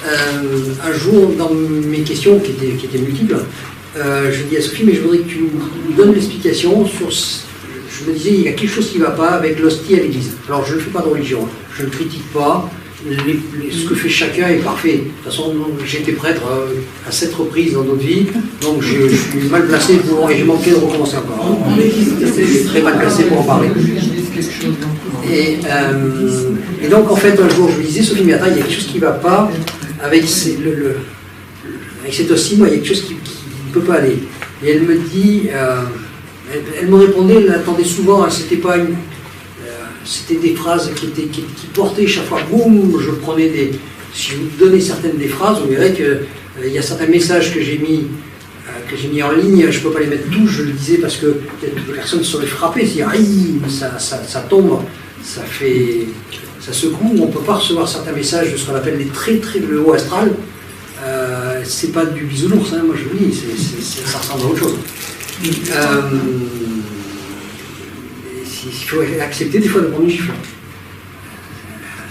un jour, dans mes questions, qui étaient multiples, je dis à Sophie, mais je voudrais que tu me donnes l'explication sur... Je me disais, il y a quelque chose qui ne va pas avec l'hostie à l'église. Alors, je ne fais pas de religion, je ne critique pas, ce que fait chacun est parfait. De toute façon, j'ai été prêtre à 7 reprises dans notre vie, donc je suis mal placé pour... Et j'ai manqué de recommencer encore. Je suis très mal placé pour en parler. Et donc, en fait, un jour, je lui disais, Sophie, mais attends, il y a quelque chose qui ne va pas avec cette hostie, moi, il y a quelque chose qui ne peut pas aller. Et elle me dit... Elle me répondait, elle attendait souvent, hein, c'était pas une... c'était des phrases qui portaient chaque fois, boum, je prenais des... Si je vous donnais certaines des phrases, vous verrez qu'il y a certains messages que j'ai mis en ligne, je ne peux pas les mettre tous, je le disais parce que les personnes seraient frappées, c'est-à-dire, ça tombe, ça secoue, on ne peut pas recevoir certains messages de ce qu'on appelle le haut astral, c'est pas du bisounours, hein, moi je vous dis, ça ressemble à autre chose. Il faut accepter des fois de prendre une gifle.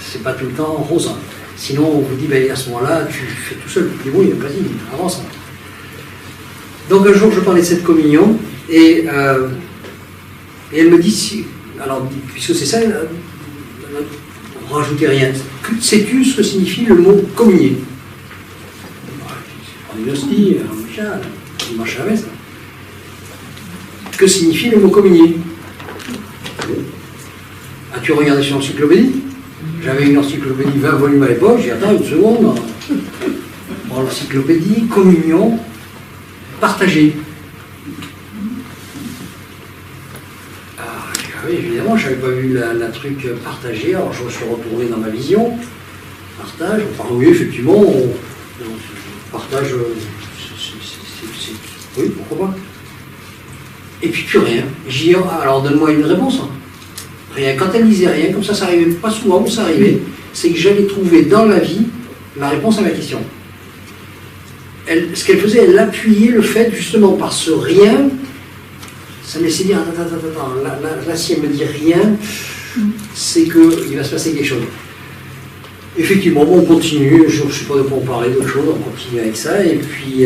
C'est pas tout le temps rose. Sinon, on vous dit, ben, à ce moment-là, tu fais tout seul, tu dis oui, vas-y, avance. Donc un jour, je parlais de cette communion, et elle me dit, alors, puisque c'est ça, rajoutez rien. Sais-tu ce que signifie le mot communier? On est hostie, un machin avec ça. Que signifie le mot communier? As-tu regardé sur l'encyclopédie? J'avais une encyclopédie 20 volumes à l'époque, j'ai dit attends une seconde. Bon, l'encyclopédie, communion, partagée. Oui, évidemment, je n'avais pas vu la truc partagée, alors je me suis retourné dans ma vision. Partage, enfin oui, effectivement, on partage, oui, pourquoi pas. Et puis plus rien. J'ai dit, alors donne-moi une réponse. Rien. Quand elle disait rien, comme ça arrivait pas souvent, ça arrivait, c'est que j'allais trouver dans la vie la réponse à ma question. Ce qu'elle faisait, elle appuyait le fait, justement, par ce rien, ça me laissait dire, attends, là, si elle me dit rien, c'est qu'il va se passer quelque chose. Effectivement, bon, on continue, je ne sais pas de quoi on parlait, d'autre chose, on continue avec ça, et puis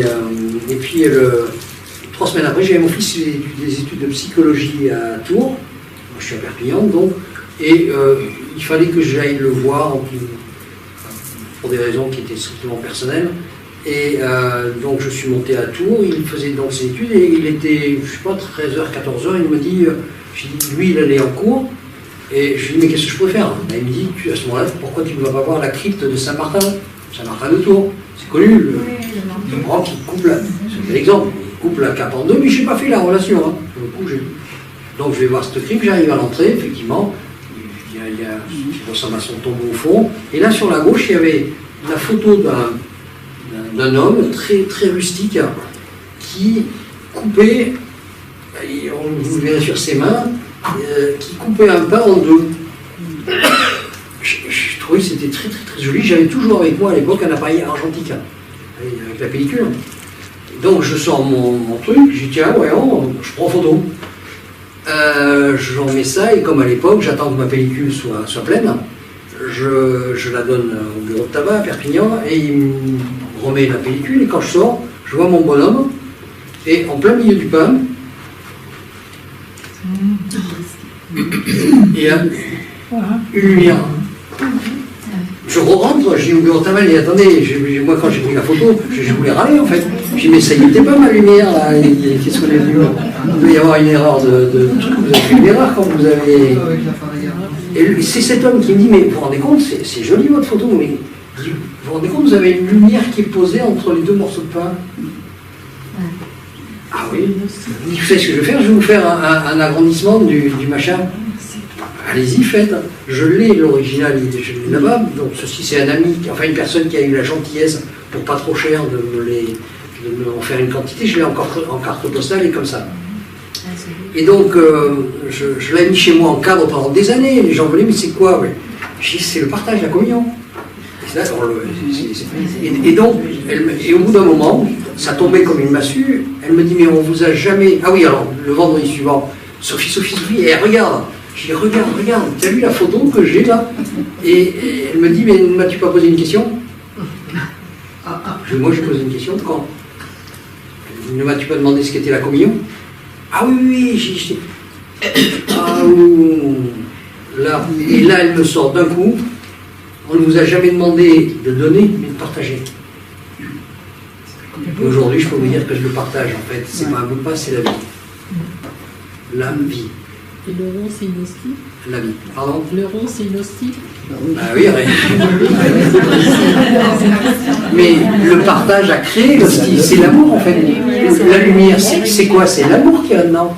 3 semaines après, j'avais mon fils qui faisait des études de psychologie à Tours, moi je suis à Perpignan, donc, et il fallait que j'aille le voir pour des raisons qui étaient strictement personnelles, et donc je suis monté à Tours, il faisait donc ses études, et il était, je ne sais pas, 13h, 14h, il me dit, lui il allait en cours, et je lui dis, mais qu'est-ce que je peux faire? Il me dit, à ce moment-là, pourquoi tu ne vas pas voir la crypte de Saint-Martin de Tours? C'est connu, le grand qui coupe la... C'est l'exemple, il coupe la cape en deux, mais je n'ai pas fait la relation. Hein. Donc je vais voir cette crypte, j'arrive à l'entrée, effectivement, il y a qui ressemble à son tombeau au fond, et là sur la gauche, il y avait la photo d'un homme très, très rustique qui coupait, on vous verrez sur ses mains, qui coupait un pain en deux. Je trouvais que c'était très très très joli. J'avais toujours avec moi à l'époque un appareil argentique, avec la pellicule. Donc je sors mon truc, je dis tiens, ouais, je prends photo. J'en mets ça, et comme à l'époque, j'attends que ma pellicule soit pleine, je la donne au bureau de tabac à Perpignan, et il me remet la pellicule, et quand je sors, je vois mon bonhomme, et en plein milieu du pain, il y a une lumière. Je rentre, j'ai au bureau de tabac, et attendez, moi quand j'ai pris la photo, je voulais râler en fait. J'ai dit mais ça y était pas ma lumière là, qu'est-ce qu'on est venu? Il doit y avoir une erreur de truc, vous avez fait une erreur quand vous avez... Et c'est cet homme qui me dit, mais vous vous rendez compte, c'est joli votre photo, mais vous vous rendez compte, vous avez une lumière qui est posée entre les deux morceaux de pain. Ah oui, vous savez ce que je vais faire? Je vais vous faire un agrandissement du machin. Allez-y, faites. Je l'ai, l'original, je l'ai là-bas. Donc ceci, c'est un ami, enfin une personne qui a eu la gentillesse, pour pas trop cher, de me en faire une quantité. Je l'ai encore en carte postale et comme ça. Et donc, je l'ai mis chez moi en cadre pendant des années. Les gens venaient, mais c'est quoi? Je dis, c'est le partage, la communion. Et donc, et au bout d'un moment, ça tombait comme une massue. Elle me dit, mais on vous a jamais... Ah oui, alors, le vendredi suivant, Sophie, et elle regarde. Je dis, regarde, tu as vu la photo que j'ai là? Et elle me dit, mais ne m'as-tu pas posé une question? Moi, je pose une question, quand ne m'as-tu pas demandé ce qu'était la communion? Ah oui, ah, là, et là, elle me sort d'un coup, on ne vous a jamais demandé de donner, mais de partager. Et aujourd'hui, je peux vous dire que je le partage, en fait. C'est pas un bout de pain, c'est la vie. La vie. Et le rond, c'est une hostie? La vie. Pardon? Le rond, c'est une hostie? Ah oui, mais le partage à créer l'hostie, c'est l'amour en fait. La lumière, c'est quoi? C'est l'amour qu'il y a dedans.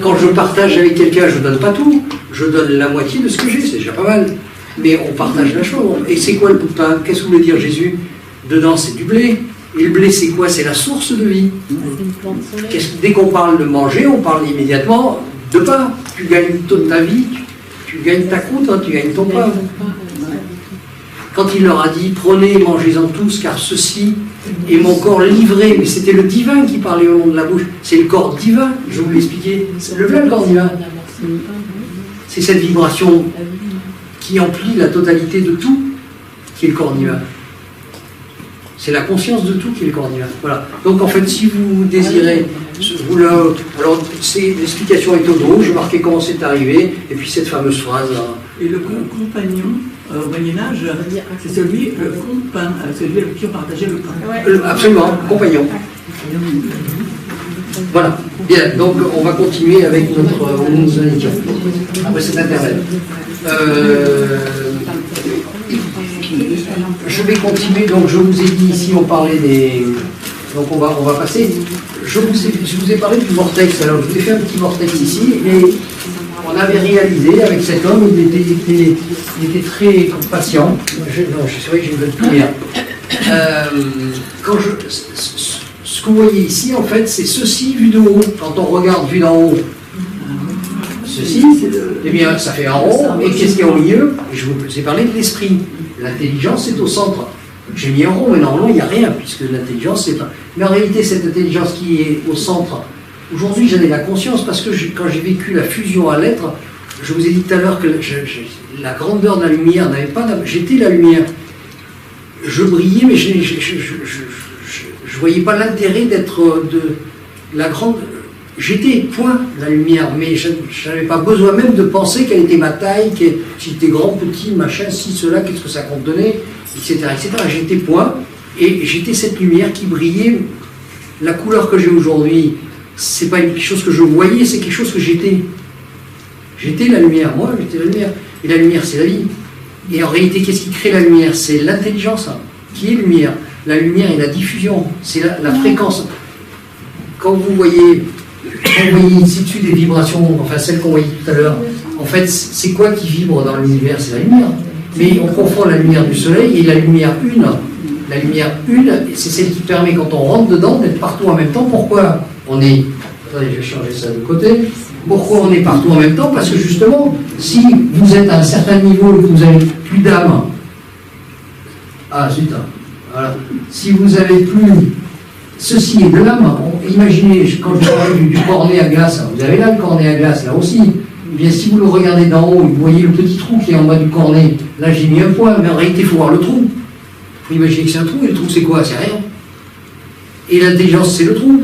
Quand je partage avec quelqu'un, je ne donne pas tout. Je donne la moitié de ce que j'ai, c'est déjà pas mal. Mais on partage la chose. Et c'est quoi le bout de pain? Qu'est-ce que voulait dire Jésus? Dedans, c'est du blé. Et le blé, c'est quoi? C'est la source de vie. Dès qu'on parle de manger, on parle immédiatement de pain. Tu gagnes toute ta vie, tu gagnes ta croûte, hein, tu gagnes ton pain. Quand il leur a dit, prenez, mangez-en tous, car ceci est mon corps livré, mais c'était le divin qui parlait au long de la bouche, c'est le corps divin, je vais vous l'expliquer, le vrai corps divin. C'est cette vibration qui emplit la totalité de tout, qui est le corps divin. C'est la conscience de tout qui est le corps divin. Voilà. Donc en fait, si vous désirez, alors l'explication est au dos, je marquais comment c'est arrivé, et puis cette fameuse phrase. Et le compagnon, au Moyen-Âge, c'est celui, celui avec qui on partageait le pain. Absolument, compagnon. Voilà. Bien, donc on va continuer avec notre émission. Après cet internet. Je vais continuer, donc je vous ai dit ici, on parlait des... Donc on va passer. Je vous ai parlé du vortex, alors je vous ai fait un petit vortex ici, et on avait réalisé avec cet homme, il était très patient. C'est vrai que j'ai une bonne lumière. Ce que vous voyez ici, en fait, c'est ceci vu de haut. Quand on regarde vu d'en haut, ceci, eh bien, ça fait un rond. Et qu'est-ce qu'il y a au milieu? Je vous ai parlé de l'esprit. L'intelligence est au centre. J'ai mis un rond, mais normalement, il n'y a rien, puisque l'intelligence, c'est pas... Mais en réalité, cette intelligence qui est au centre, aujourd'hui, j'en ai la conscience, parce que quand j'ai vécu la fusion à l'être, je vous ai dit tout à l'heure que la grandeur de la lumière n'avait pas... J'étais la lumière. Je brillais, mais je ne voyais pas l'intérêt d'être de la grande... J'étais, point, la lumière, mais je n'avais pas besoin même de penser quelle était ma taille, si j'étais grand, petit, machin, ci, cela, qu'est-ce que ça contenait, etc. J'étais point, et j'étais cette lumière qui brillait. La couleur que j'ai aujourd'hui, c'est pas quelque chose que je voyais, c'est quelque chose que j'étais. J'étais la lumière, moi, j'étais la lumière. Et la lumière, c'est la vie. Et en réalité, qu'est-ce qui crée la lumière? C'est l'intelligence, hein, qui est lumière. La lumière est la diffusion, c'est la fréquence. Quand vous voyez ici dessus des vibrations, enfin celles qu'on voyait tout à l'heure, en fait, c'est quoi qui vibre dans l'univers? C'est la lumière. Mais on confond la lumière du soleil et la lumière une. La lumière une, c'est celle qui permet, quand on rentre dedans, d'être partout en même temps. Pourquoi on est... Attendez, je vais changer ça de côté. Pourquoi on est partout en même temps? Parce que justement, si vous êtes à un certain niveau et que vous n'avez plus d'âme, ah zut, voilà. Si vous avez plus... Ceci est de l'âme. Imaginez, quand je parlais du cornet à glace, vous avez là le cornet à glace, là aussi. Eh bien, si vous le regardez d'en haut, vous voyez le petit trou qui est en bas du cornet. Là, j'ai mis un point, mais en réalité, il faut voir le trou. Il faut imaginer que c'est un trou, et le trou, c'est quoi? C'est rien. Et l'intelligence, c'est le trou,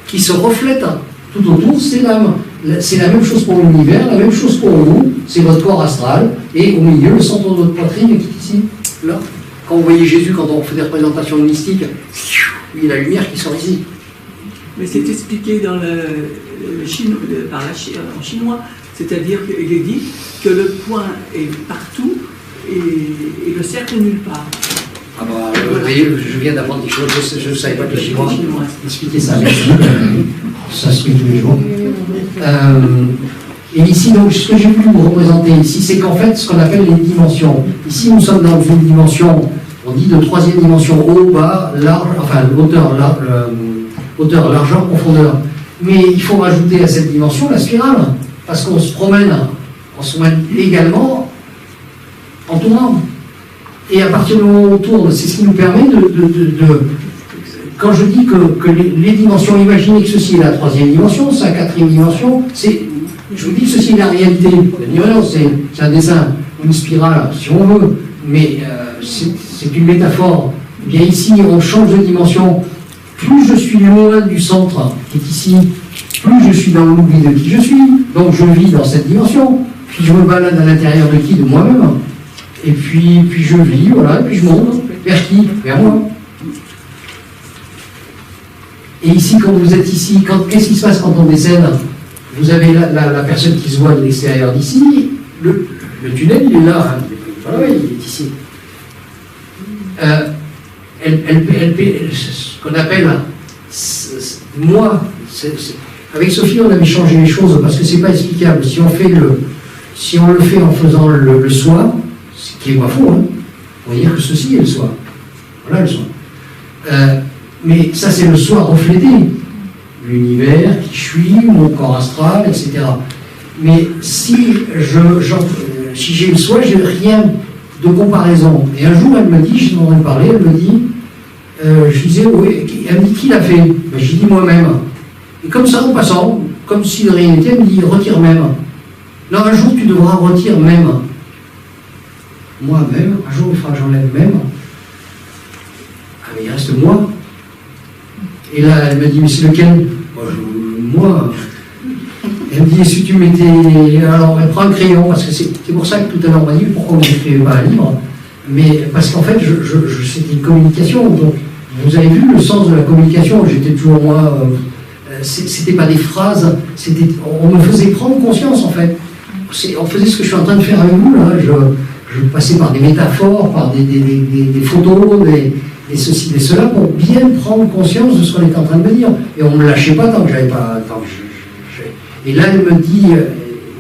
qui se reflète. Tout autour, c'est l'âme. C'est la même chose pour l'univers, la même chose pour vous. C'est votre corps astral, et au milieu, le centre de votre poitrine, qui est ici, là. Quand vous voyez Jésus, quand on fait des représentations mystiques, il y a la lumière qui sort ici. Mais c'est expliqué dans en chinois, c'est-à-dire qu'il est dit que le point est partout et le cercle nulle part. Ah bah, vous voyez, je viens d'apprendre des choses, je ne savais pas que les Chinois expliquaient ça, mais ça se fait tous les jours. Et ici, donc, ce que j'ai voulu vous représenter ici, c'est qu'en fait, ce qu'on appelle les dimensions. Ici, nous sommes dans une dimension, on dit de troisième dimension, haut, bas, large, enfin, hauteur, largeur, profondeur. Mais il faut rajouter à cette dimension la spirale, parce qu'on se promène également en tournant. Et à partir du moment où on tourne, c'est ce qui nous permet quand je dis que les dimensions, imaginez que ceci est la troisième dimension, c'est la quatrième dimension, je vous dis que ceci est la réalité. C'est un dessin, une spirale, si on veut, mais c'est une métaphore. Eh bien ici, on change de dimension. Plus je suis loin du centre, qui est ici, plus je suis dans l'oubli de qui je suis. Donc je vis dans cette dimension. Puis je me balade à l'intérieur de qui? De moi-même. Et puis je vis, voilà, et puis je monte. Vers qui? Vers moi. Et ici, quand vous êtes ici, qu'est-ce qui se passe quand on décède? Vous avez la personne qui se voit de l'extérieur d'ici. Le tunnel, il est là. Hein. Voilà, il est ici. Ce qu'on appelle moi. Avec Sophie, on avait changé les choses parce que c'est pas explicable. Si on le fait en faisant le soi, ce qui est pas faux, hein, on va dire que ceci est le soi. Voilà le soi. Mais ça, c'est le soi reflété. L'univers, qui je suis, mon corps astral, etc. Mais si j'ai le soi, j'ai rien de comparaison. Et un jour, elle me dit, je m'en ai parlé, elle me dit, je disais, oui, elle me dit, qui l'a fait? Ben, j'ai dit moi-même. Et comme ça, en passant, comme si de rien n'était, elle me dit, retire même. Non, un jour, tu devras retirer même. Moi-même, un jour, il faudra que j'enlève même. Ah, mais il reste moi. Et là, elle me dit, mais c'est lequel? Moi. Elle me dit, si tu mettais... Alors, elle prend un crayon, parce que c'est pour ça que tout à l'heure, on m'a dit, pourquoi vous n'écrivez pas un livre? Mais parce qu'en fait, c'était une communication. Donc, vous avez vu le sens de la communication. J'étais toujours, moi... c'était pas des phrases, on me faisait prendre conscience, en fait. On faisait ce que je suis en train de faire avec vous, là. Je passais par des métaphores, par des photos, des ceci, des cela, pour bien prendre conscience de ce qu'on était en train de me dire. Et on ne me lâchait pas tant que j'avais pas... Et là, elle me dit,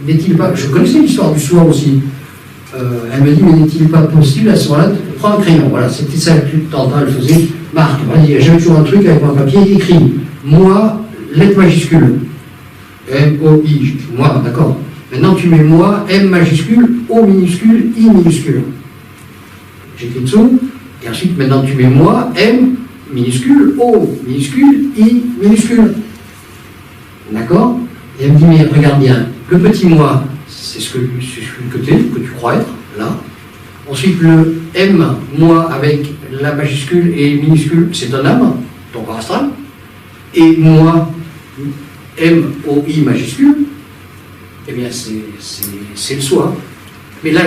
n'est-il pas... Je connaissais l'histoire du soi aussi. Elle me dit, mais n'est-il pas possible à ce moment-là de prendre un crayon? Voilà, c'était ça que tout le temps, elle faisait. Marc, vas-y, j'avais toujours un truc avec mon papier écrit. Moi, lettre majuscule. M-O-I. Moi, d'accord. Maintenant, tu mets moi, M majuscule, O minuscule, I minuscule. J'écris dessous. Et ensuite, maintenant, tu mets moi, M minuscule, O minuscule, I minuscule. D'accord? Et elle me dit, mais regarde bien, le petit moi, c'est ce que tu crois être, là. Ensuite, le M, moi, avec la majuscule et minuscule, c'est ton âme, ton corps astral. Et moi, M-O-I majuscule, eh bien, c'est le soi. Mais là,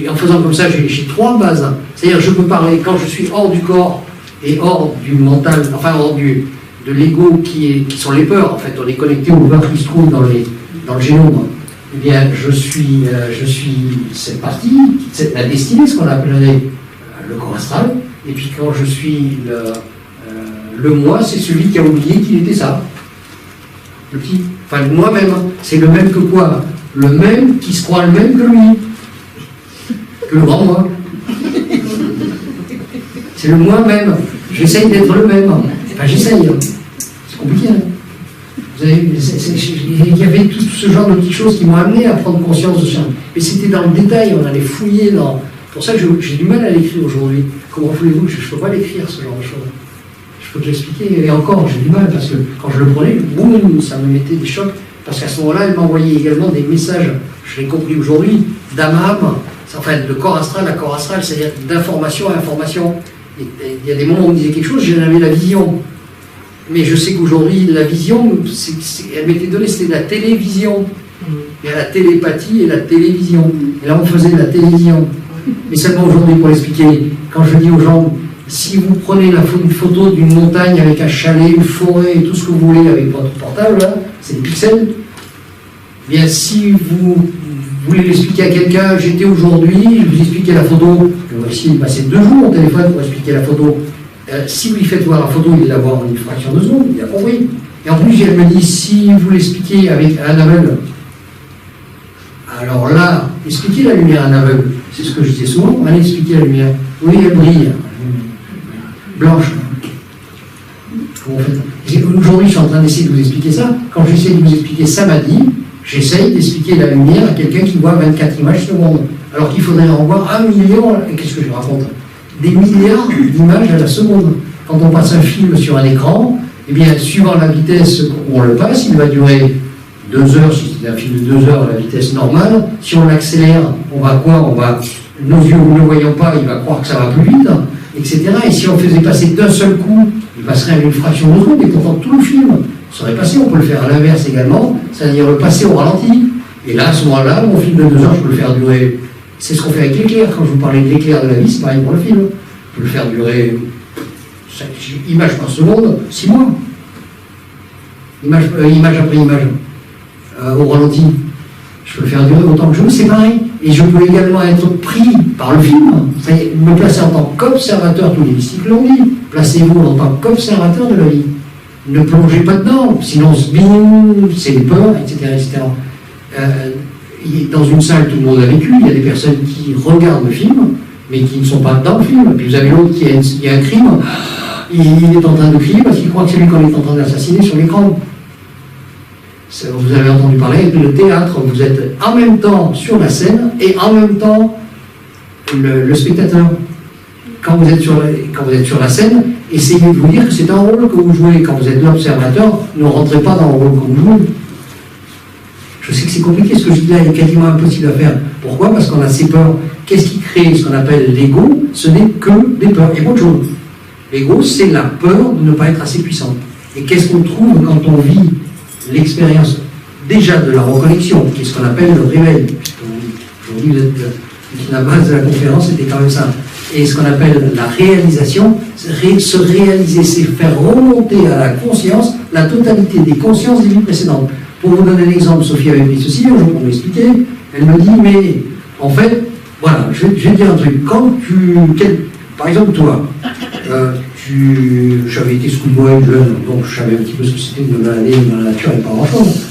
en faisant comme ça, j'ai trois bases. C'est-à-dire, je peux parler quand je suis hors du corps et hors du mental, enfin, hors de l'ego qui sont les peurs. En fait, on est connecté aux peurs qui se trouvent dans le génome. Eh bien, je suis cette partie, la destinée, ce qu'on appellerait le corps astral. Et puis, quand je suis le moi, c'est celui qui a oublié qu'il était ça. Le petit. Enfin, moi-même. C'est le même que quoi? Le même qui se croit le même que lui. Que le grand moi. C'est le moi-même. J'essaye d'être le même. Enfin, j'essaye. C'est compliqué. Hein. Vous avez, il y avait tout ce genre de petites choses qui m'ont amené à prendre conscience de ça. Mais c'était dans le détail, on allait fouiller dans... C'est pour ça que j'ai du mal à l'écrire aujourd'hui. Comment voulez-vous? Je ne peux pas l'écrire, ce genre de choses. Je peux te l'expliquer. Et encore, j'ai du mal, parce que quand je le prenais, boum, ça me mettait des chocs. Parce qu'à ce moment-là, elle m'envoyait également des messages, je l'ai compris aujourd'hui, d'âme à âme, enfin de corps astral à corps astral, c'est-à-dire d'information à information. Et il y a des moments où on disait quelque chose, j'en avais la vision. Mais je sais qu'aujourd'hui, la vision, elle m'était donnée, c'était la télévision. Il y a la télépathie et la télévision. Et là, on faisait de la télévision. Mais seulement aujourd'hui, pour l'expliquer, quand je dis aux gens, si vous prenez une photo d'une montagne avec un chalet, une forêt et tout ce que vous voulez avec votre portable, là, c'est des pixels. Eh bien, si vous voulez l'expliquer à quelqu'un, j'étais aujourd'hui, je vous expliquais la photo, je vais essayer de passer 2 jours au téléphone pour expliquer la photo. Si vous lui faites voir la photo, il la voit en une fraction de seconde, il a compris. Et en plus, elle me dit, si vous l'expliquez avec un aveugle, alors là, expliquez la lumière à un aveugle. C'est ce que je disais souvent, allez expliquer la lumière. Oui, elle brille. Blanche. Comment vous faites? Aujourd'hui, je suis en train d'essayer de vous expliquer ça. Quand j'essaie de vous expliquer ça, m'a dit, j'essaye d'expliquer la lumière à quelqu'un qui voit 24 images secondes. Alors qu'il faudrait en voir 1 million, et qu'est-ce que je raconte? Des milliards d'images à la seconde. Quand on passe un film sur un écran, eh bien, suivant la vitesse où on le passe, il va durer 2 heures, si c'est un film de 2 heures à la vitesse normale. Si on l'accélère, on va quoi? Nos yeux, ne le voyant pas, il va croire que ça va plus vite. Et etc. Et si on faisait passer d'un seul coup, il passerait à une fraction de seconde, et pourtant tout le film serait passé. On peut le faire à l'inverse également, c'est-à-dire le passer au ralenti. Et là, à ce moment-là, mon film de 2 heures, je peux le faire durer. C'est ce qu'on fait avec l'éclair. Quand je vous parlais de l'éclair de la vie, c'est pareil pour le film. Je peux le faire durer 5 images par seconde, 6 mois. Image après image. Au ralenti. Je peux le faire durer autant que je veux, c'est pareil. Et je peux également être pris par le film. C'est-à-dire me placer en tant qu'observateur, tous les mystiques l'ont dit. Placez-vous en tant qu'observateur de la vie. Ne plongez pas dedans, sinon c'est les peurs, etc. Dans une salle, tout le monde a vécu, il y a des personnes qui regardent le film, mais qui ne sont pas dans le film. Puis vous avez l'autre qui il y a un crime, il est en train de crier parce qu'il croit que c'est lui qu'on est en train d'assassiner sur l'écran. Vous avez entendu parler de théâtre, vous êtes en même temps sur la scène et en même temps le spectateur. Quand vous êtes sur la scène, essayez de vous dire que c'est un rôle que vous jouez. Quand vous êtes l'observateur, ne rentrez pas dans le rôle que vous jouez. Je sais que c'est compliqué, ce que je dis là est quasiment impossible à faire. Pourquoi? Parce qu'on a ces peurs. Qu'est-ce qui crée ce qu'on appelle l'ego? Ce n'est que des peurs. Et autre chose. L'ego, c'est la peur de ne pas être assez puissant. Et qu'est-ce qu'on trouve quand on vit l'expérience déjà de la reconnexion, qui est ce qu'on appelle le réveil? Aujourd'hui, la base de la conférence, c'était quand même ça. Et ce qu'on appelle la réalisation, se réaliser, c'est faire remonter à la conscience la totalité des consciences des vies précédentes. Pour vous donner un exemple, Sophie avait pris ceci, un jour pour m'expliquer, elle me dit, mais en fait, voilà, je vais te dire un truc. Quand par exemple, toi, j'avais été schoolboy jeune, donc je savais un petit peu ce que c'était de me balader dans la nature et pas grand-chose.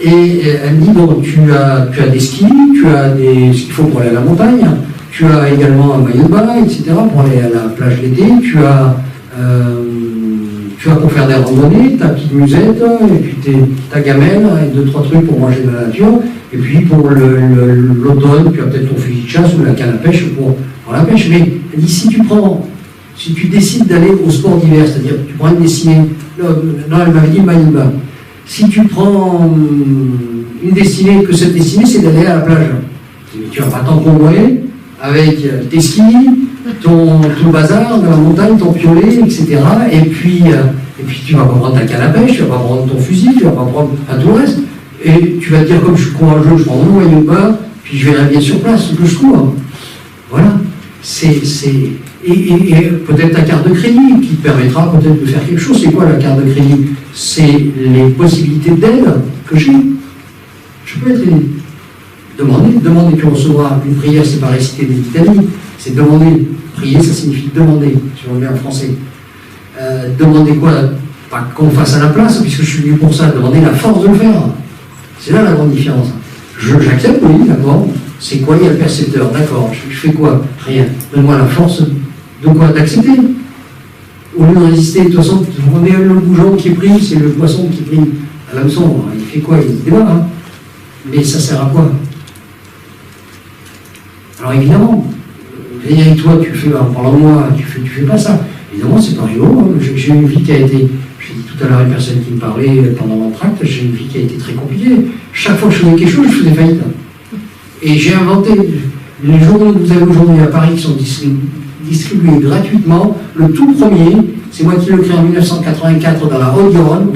Et elle me dit, bon, tu as des skis, tu as ce qu'il faut pour aller à la montagne, tu as également un maillot de bain, etc., pour aller à la plage l'été, tu as pour faire des randonnées, ta petite musette, et puis ta gamelle, et 2-3 trucs pour manger de la nature, et puis pour l'automne, tu as peut-être ton fusil de chasse ou la canne à pêche pour la pêche. Mais elle dit, si tu décides d'aller au sport d'hiver, c'est-à-dire que tu prends une destinée, non, elle m'avait dit maillot de bain. Si tu prends une destinée, que cette destinée, c'est d'aller à la plage, tu vas pas t'encombrer avec tes skis, ton bazar de la montagne, ton piolet, etc. Et puis tu vas pas prendre ta canne à pêche, tu vas pas prendre ton fusil, tu vas pas prendre tout le reste. Et tu vas te dire, comme je suis courageux, je prends mon maillot de bain, puis je vais rester sur place, ce que je trouve. Voilà. Et peut-être ta carte de crédit qui te permettra peut-être de faire quelque chose. C'est quoi la carte de crédit? C'est les possibilités d'aide que j'ai. Je peux être aidé. Demander, tu recevras une prière, c'est pas réciter des litanies, c'est demander. Prier, ça signifie demander, si on le met en français. Demander quoi? Pas qu'on fasse à la place, puisque je suis venu pour ça, demander la force de le faire. C'est là la grande différence. J'accepte, oui, d'accord. C'est quoi? Il y a le percepteur, d'accord. Je fais quoi? Rien. Donne-moi la force de quoi? D'accepter. Au lieu de résister, de toute façon, on est le bougeon qui est pris, c'est le poisson qui est pris à l'hameçon. Il fait quoi? Il se débat, hein. Mais ça sert à quoi? Alors évidemment, et toi, tu fais, en parlant de moi, tu fais pas ça. Évidemment, c'est pas rigolo. Hein. J'ai une vie qui a été, j'ai dit tout à l'heure à une personne qui me parlait pendant l'entracte, j'ai une vie qui a été très compliquée. Chaque fois que je faisais quelque chose, je faisais faillite. Et j'ai inventé les journaux que vous avez aujourd'hui à Paris qui sont distribués gratuitement. Le tout premier, c'est moi qui l'ai créé en 1984 dans la Haute-Garonne,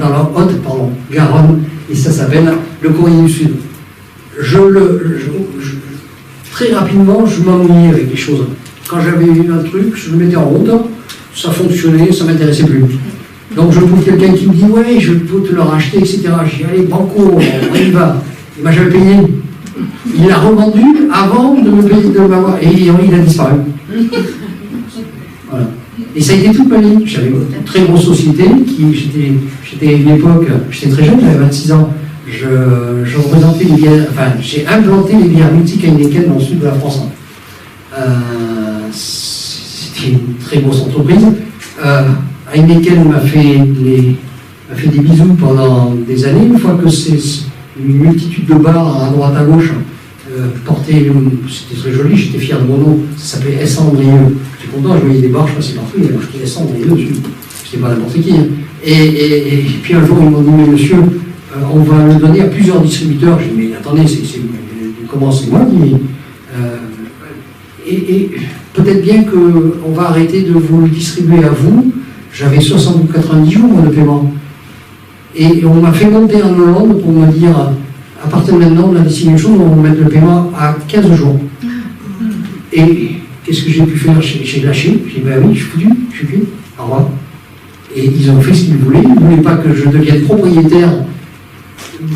et ça s'appelle Le Courrier du Sud. Très rapidement, je m'ennuyais avec les choses. Quand j'avais eu un truc, je le mettais en route, ça fonctionnait, ça ne m'intéressait plus. Donc je trouve quelqu'un qui me dit, ouais, je peux te le racheter, etc. J'ai dit, allez, banco, on y va. Il m'a jamais payé. Il l'a revendu avant de me payer, de m'avoir, et il a disparu. Voilà. Et ça a été toute ma vie. J'avais une très grosse société, j'étais à une époque, j'étais très jeune, j'avais 26 ans. Je représentais les bières, enfin, j'ai implanté les bières mythiques à Heineken dans le sud de la France. C'était une très grosse entreprise. Heineken m'a fait des bisous pendant des années. Une fois que c'est une multitude de bars à droite à gauche portaient, c'était très joli, j'étais fier de mon nom, ça s'appelait S. Andrieux. J'étais content, je voyais des bars, je passais partout, il y avait marqué S. Andrieux dessus. C'était pas n'importe qui. Hein. Et puis un jour, ils m'ont dit, mais monsieur, on va le donner à plusieurs distributeurs. J'ai dit, mais attendez, comment c'est moi qui... et peut-être bien qu'on va arrêter de vous le distribuer à vous. J'avais 60 ou 90 jours moi, de paiement. Et on m'a fait monter en Hollande pour me dire, à partir de maintenant, on a décidé une chose, on va mettre le paiement à 15 jours. Et qu'est-ce que j'ai pu faire? J'ai lâché, j'ai dit, ben oui, je suis foutu, je suis cuit, au revoir. Et ils ont fait ce qu'ils voulaient, ils ne voulaient pas que je devienne propriétaire,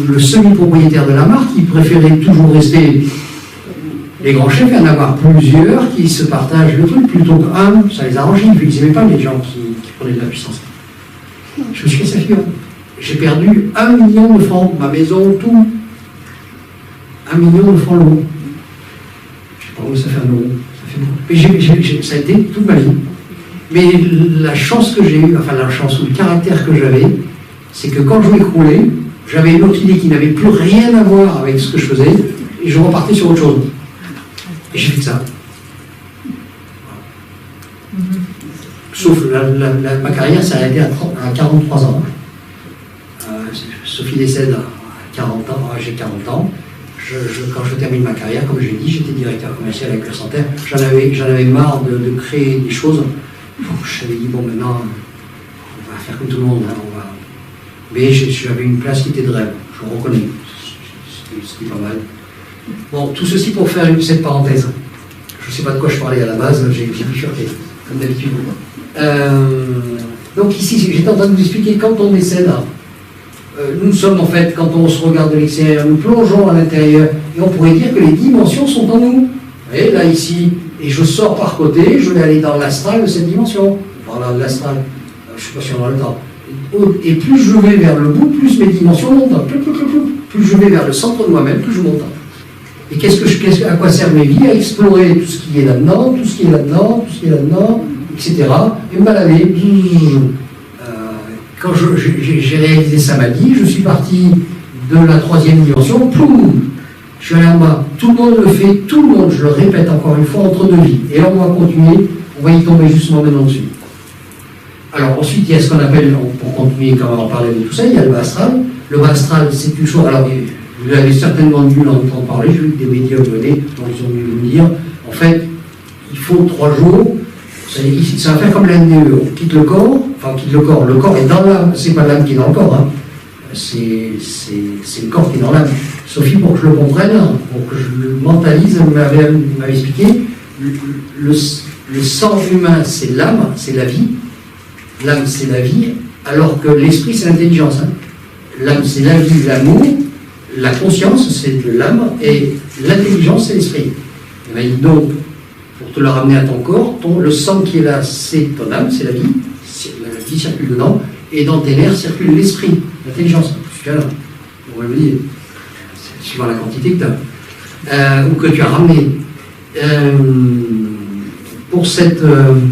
le semi-propriétaire de la marque, ils préféraient toujours rester les grands chefs et en avoir plusieurs qui se partagent le truc, plutôt qu'un, ça les arrangeait, ils n'aimaient pas les gens qui prenaient de la puissance. Je me suis fait sa figure. J'ai perdu 1 million de francs, ma maison, tout. 1 million de francs l'euro. Je ne sais pas où ça fait 1 euro. Ça fait beaucoup. Mais ça a été toute ma vie. Mais la chance que j'ai eue, enfin la chance ou le caractère que j'avais, c'est que quand je m'écroulais, j'avais une autre idée qui n'avait plus rien à voir avec ce que je faisais, et je repartais sur autre chose. Et j'ai fait ça. Sauf ma carrière s'est arrêtée à 43 ans. Sophie décède à 40 ans, j'ai 40 ans. Quand je termine ma carrière, comme je l'ai dit, j'étais directeur commercial avec la Santerre. J'en avais marre de créer des choses. Je m'avais dit, bon, maintenant, on va faire comme tout le monde. Hein, Mais j'avais une place qui était de rêve, je le reconnais. C'était pas mal. Bon, tout ceci pour faire cette parenthèse. Je ne sais pas de quoi je parlais à la base, j'ai bifurqué, comme d'habitude. Donc ici, j'étais en train de vous expliquer, quand on décède, nous sommes en fait, quand on se regarde de l'extérieur, nous plongeons à l'intérieur, et on pourrait dire que les dimensions sont en nous. Et là, ici, et je sors par côté, je vais aller dans l'astral de cette dimension. Voilà, l'astral, je ne sais pas si on a le temps. Et plus je vais vers le bout, plus mes dimensions montent. Plus je vais vers le centre de moi-même, plus je monte. Et à quoi servent mes vies? À explorer tout ce qui est là-dedans, tout ce qui est là-dedans, tout ce qui est là-dedans, etc. Et me balader. Quand j'ai réalisé Samadhi, je suis parti de la 3e dimension, ploum, je suis allé en bas. Tout le monde le fait, tout le monde, je le répète encore une fois, entre deux vies. Et là, on va continuer, on va y tomber justement maintenant dessus. Alors ensuite, il y a ce qu'on appelle, pour continuer quand on va parler de tout ça, il y a le bas astral. Le bas astral, c'est une chose, alors vous avez certainement dû l'entendre parler, j'ai vu que des médiums venaient, donc ils ont dû me dire, en fait, il faut 3 jours, ça va faire comme l'NDE, on quitte le corps, enfin on quitte le corps est dans l'âme, c'est pas l'âme qui est dans le corps, hein. C'est le corps qui est dans l'âme. Sophie, pour que je le comprenne, pour que je le mentalise, elle m'avait expliqué, le sang humain, c'est l'âme, c'est la vie. L'âme, c'est la vie, alors que l'esprit, c'est l'intelligence. Hein. L'âme, c'est la vie, l'amour. La conscience, c'est de l'âme. Et l'intelligence, c'est l'esprit. Et bien, donc, pour te le ramener à ton corps, le sang qui est là, c'est ton âme, c'est la vie. La vie circule dedans. Et dans tes nerfs circule l'esprit, l'intelligence. Je suis là. On va me dire. Suivant la quantité que tu as. Ou que tu as ramené. Pour cette...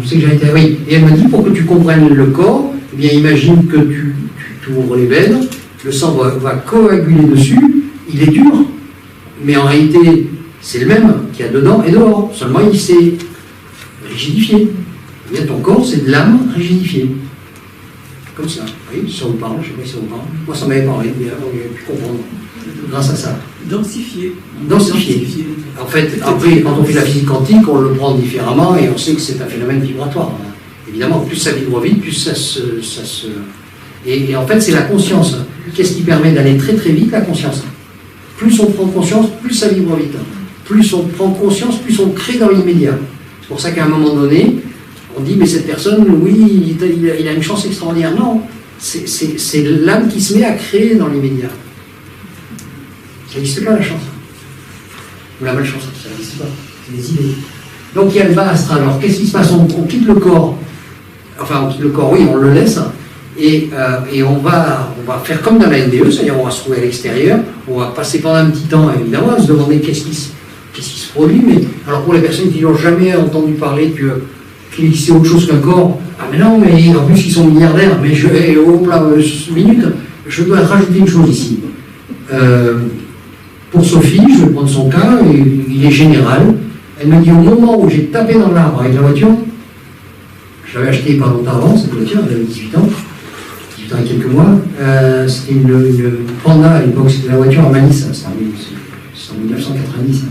c'est que j'ai été... Oui, et elle m'a dit, pour que tu comprennes le corps, eh bien imagine que tu ouvres les veines, le sang va coaguler dessus, il est dur, mais en réalité, c'est le même qu'il y a dedans et dehors, seulement il s'est rigidifié. Eh bien ton corps, c'est de l'âme rigidifiée. Comme ça. Oui, ça vous parle, je ne sais pas si ça vous parle. Moi, ça m'avait parlé, mais on a pu comprendre. Grâce à ça. Densifié. En fait, après, quand on fait la physique quantique, on le prend différemment et on sait que c'est un phénomène vibratoire. Évidemment, plus ça vibre vite, plus ça se... Et en fait, c'est la conscience. Qu'est-ce qui permet d'aller très très vite? La conscience. Plus on prend conscience, plus ça vibre vite. Plus on prend conscience, plus on crée dans l'immédiat. C'est pour ça qu'à un moment donné, on dit, mais cette personne, oui, il a une chance extraordinaire. Non, c'est l'âme qui se met à créer dans l'immédiat. Ça n'existe pas la chance. Ou la malchance, ça n'existe pas. C'est des idées. Donc il y a le bas astral. Alors qu'est-ce qui se passe? On quitte le corps. Enfin, on quitte le corps, oui, on le laisse. Et on va faire comme dans la NDE, c'est-à-dire on va se trouver à l'extérieur. On va passer pendant un petit temps, évidemment, à se demander qu'est-ce qui se produit. Mais alors pour les personnes qui n'ont jamais entendu parler qu'il c'est autre chose qu'un corps, ah mais non, mais en plus ils sont milliardaires. Mais minute, je dois rajouter une chose ici. Pour Sophie, je vais prendre son cas, il est général. Elle me dit au moment où j'ai tapé dans l'arbre avec la voiture, je l'avais acheté pas longtemps avant, cette voiture, elle avait 18 ans et quelques mois, c'était une Panda à l'époque, c'était la voiture à Manisse, c'était en 1990.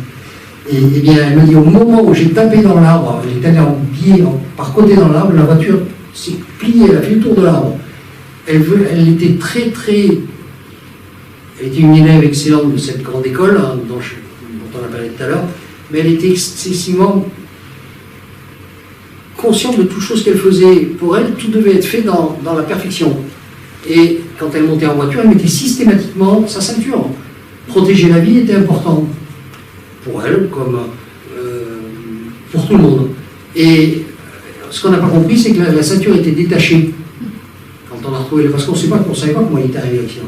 Et bien, elle me dit, au moment où j'ai tapé dans l'arbre, elle est allée en biais par côté dans l'arbre, la voiture s'est pliée, elle a fait le tour de l'arbre. Elle était elle était une élève excellente de cette grande école, hein, dont on a parlé tout à l'heure, mais elle était excessivement consciente de toute chose qu'elle faisait. Pour elle, tout devait être fait dans la perfection. Et quand elle montait en voiture, elle mettait systématiquement sa ceinture. Protéger la vie était important. Pour elle, comme pour tout le monde. Et ce qu'on n'a pas compris, c'est que la ceinture était détachée quand on a retrouvé, parce qu'on ne savait pas comment il était arrivé l'accident.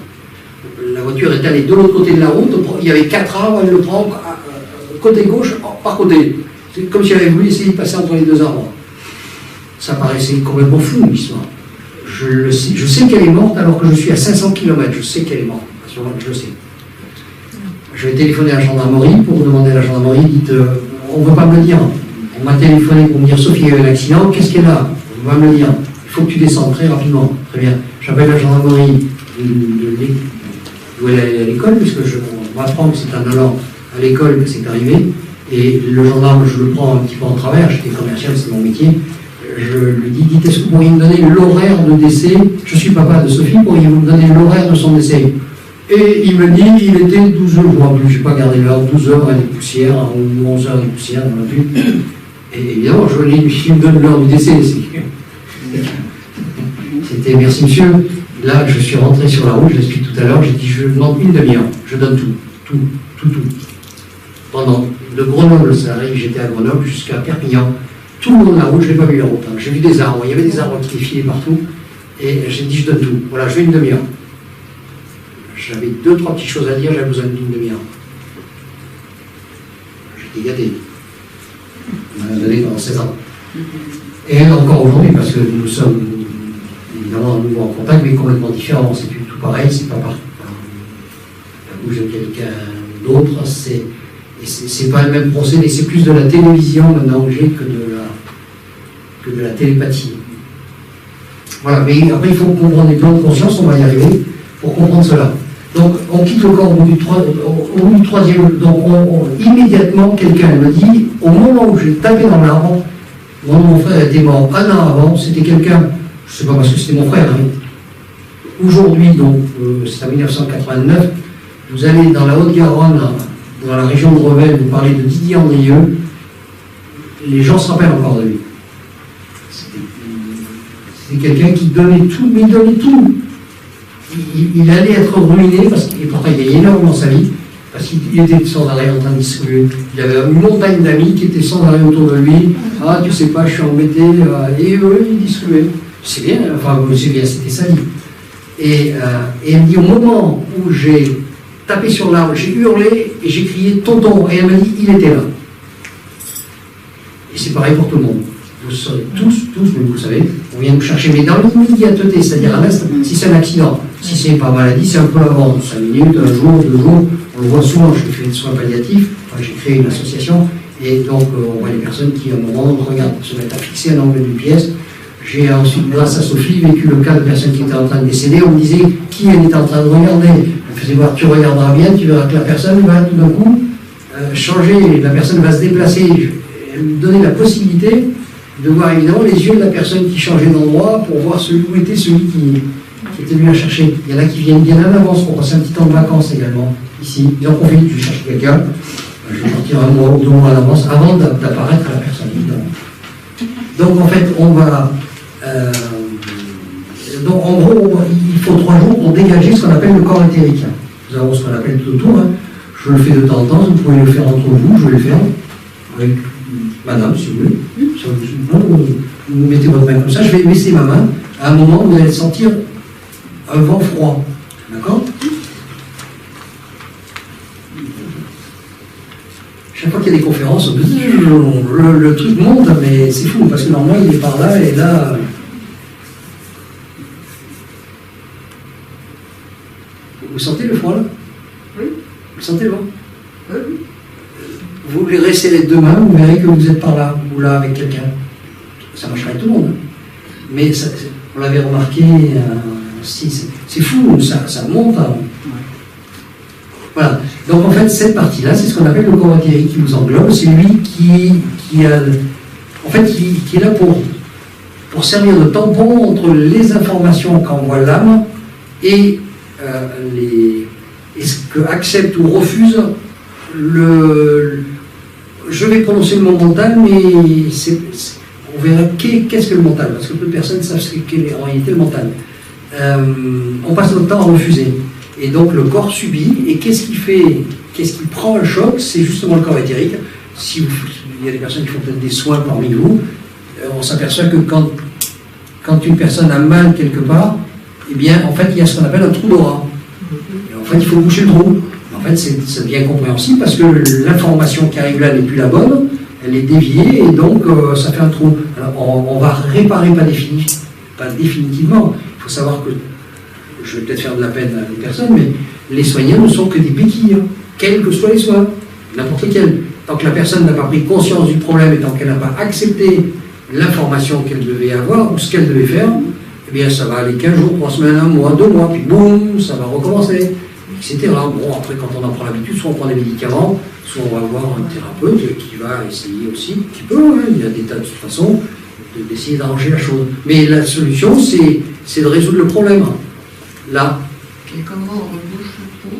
La voiture est allée de l'autre côté de la route, il y avait 4 arbres, elle le prend côté gauche, par côté. C'est comme si elle avait voulu essayer de passer entre les 2 arbres. Ça paraissait complètement fou, l'histoire. Je sais qu'elle est morte alors que je suis à 500 km, je sais qu'elle est morte, à ce moment je le sais. Je vais téléphoner à la gendarmerie pour demander à la gendarmerie, dites, on ne veut pas me le dire. On m'a téléphoné pour me dire, Sophie, il y a eu un accident, qu'est-ce qu'il y a là? On va me le dire. Il faut que tu descendes très rapidement. Très bien. J'appelle la gendarmerie d'où elle est à l'école, puisque on m'apprend que c'est un allant à l'école que c'est arrivé. Et le gendarme, je le prends un petit peu en travers, j'étais commercial, c'est mon métier. Je lui dis, dites, est-ce que vous pourriez me donner l'horaire de décès? Je suis papa de Sophie, pourriez-vous me donner l'horaire de son décès? Et il me dit, il était 12 heures, je n'ai pas gardé l'heure, 12 heures et des poussières, ou 11 heures et des poussières, on l'a vu. Et évidemment, je me donne l'heure du décès. C'était, merci monsieur, là je suis rentré sur la route, je l'explique tout à l'heure, j'ai dit, je demande une demi-heure, je donne tout. Pendant de Grenoble, ça arrive, j'étais à Grenoble jusqu'à Perpignan, tout le long de la route, je n'ai pas vu la route, hein. J'ai vu des arbres, il y avait des arbres qui filaient partout, et j'ai dit, je donne tout, voilà, je veux une demi-heure. J'avais 2-3 petites choses à dire, j'avais besoin d'une demi-heure. J'étais gâté. On m'a donné pendant 16 ans. Et encore aujourd'hui, parce que nous sommes évidemment à nouveau en contact, mais complètement différents. C'est tout pareil, c'est pas par la bouche de quelqu'un d'autre, c'est pas le même procédé, c'est plus de la télévision maintenant que j'ai que de la télépathie. Voilà, mais après il faut comprendre les plans de conscience, on va y arriver pour comprendre cela. Donc, on quitte le corps au bout du troisième. Donc, immédiatement, quelqu'un me dit, au moment où j'ai tapé dans l'arbre, mon frère était mort 1 an avant, c'était quelqu'un, je ne sais pas parce que c'était mon frère, hein. Aujourd'hui, donc, c'est en 1989, vous allez dans la Haute-Garonne, dans la région de Revel, vous parlez de Didier Andrieux, les gens se rappellent encore de lui. C'était quelqu'un qui donnait tout, mais il donnait tout. Il allait être ruiné, et pourtant il gagnait énormément sa vie, parce qu'il était sans arrêt en train de distribuer. Il y avait une montagne d'amis qui étaient sans arrêt autour de lui. Ah, tu sais pas, je suis embêté. Et eux, ils distribuaient. C'est bien, enfin, c'est bien, c'était sa vie. Et elle me dit, au moment où j'ai tapé sur l'arbre, j'ai hurlé et j'ai crié tonton. Et elle m'a dit, il était là. Et c'est pareil pour tout le monde. Vous serez tous, mais vous savez, on vient vous chercher, mais dans l'immédiateté, c'est-à-dire à l'instant, si c'est un accident, si c'est pas maladie, c'est un peu avant, 5 minutes, 1 jour, 2 jours, on le voit souvent, je fais des soins palliatifs, enfin, j'ai créé une association, et donc on voit les personnes qui, à un moment, regardent, se mettent à fixer un angle d'une pièce. J'ai ensuite, grâce à Sophie, vécu le cas de personnes qui étaient en train de décéder, on me disait qui elle était en train de regarder. Elle faisait voir, tu regarderas bien, tu verras que la personne va tout d'un coup changer, la personne va se déplacer. Elle me donnait la possibilité de voir évidemment les yeux de la personne qui changeait d'endroit pour voir où était celui qui était venu la chercher. Il y en a qui viennent bien en avance pour passer un petit temps de vacances également. Ici, ils en profitent, je cherche quelqu'un, je vais partir 1 mois ou 2 mois à l'avance avant d'apparaître à la personne, évidemment. Donc en fait, on va... donc en gros, il faut 3 jours pour dégager ce qu'on appelle le corps éthérique. Nous avons ce qu'on appelle tout autour. Hein. Je le fais de temps en temps, vous pouvez le faire entre vous, je vais le faire avec madame, si vous voulez. Vous mettez votre main comme ça, je vais baisser ma main. À un moment, vous allez sentir un vent froid. D'accord? Chaque fois qu'il y a des conférences, le truc monte, mais c'est fou, parce que normalement, il est par là, et là... Vous sentez le froid, là? Oui. Vous sentez le vent? Oui. Vous restez les 2 mains, vous verrez que vous êtes par là, ou là, avec quelqu'un. Ça marche avec tout le monde. Hein. Mais ça, on l'avait remarqué, c'est fou, ça monte. Hein. Voilà. Donc en fait, cette partie-là, c'est ce qu'on appelle le corps éthérique qui vous englobe. C'est lui qui est là pour servir de tampon entre les informations qu'envoie l'âme et ce que accepte ou refuse je vais prononcer le mot mental, mais on verra qu'est-ce que le mental, parce que peu de personnes savent ce qu'est en réalité le mental. On passe notre temps à refuser. Et donc le corps subit, et qu'est-ce qui prend le choc? C'est justement le corps éthérique. Il y a des personnes qui font peut-être des soins parmi vous, on s'aperçoit que quand une personne a mal quelque part, eh bien, en fait, il y a ce qu'on appelle un trou d'aura. Et en fait, il faut boucher le trou. En fait, ça devient compréhensible parce que l'information qui arrive là n'est plus la bonne, elle est déviée, et donc ça fait un trou. Alors, on va réparer pas définitivement. Il faut savoir que, je vais peut-être faire de la peine à des personnes, mais les soignants ne sont que des béquilles, quels que soient les soins, n'importe lesquels. Tant que la personne n'a pas pris conscience du problème et tant qu'elle n'a pas accepté l'information qu'elle devait avoir ou ce qu'elle devait faire, eh bien ça va aller 15 jours, 3 semaines, 1 mois, 2 mois, puis boum, ça va recommencer, etc. Bon, après, quand on en prend l'habitude, soit on prend des médicaments, soit on va voir un thérapeute qui va essayer aussi un petit peu, hein, il y a des tas de façons d'essayer d'arranger la chose. Mais la solution, c'est de résoudre le problème. Là. Et comment on rebouche le trou?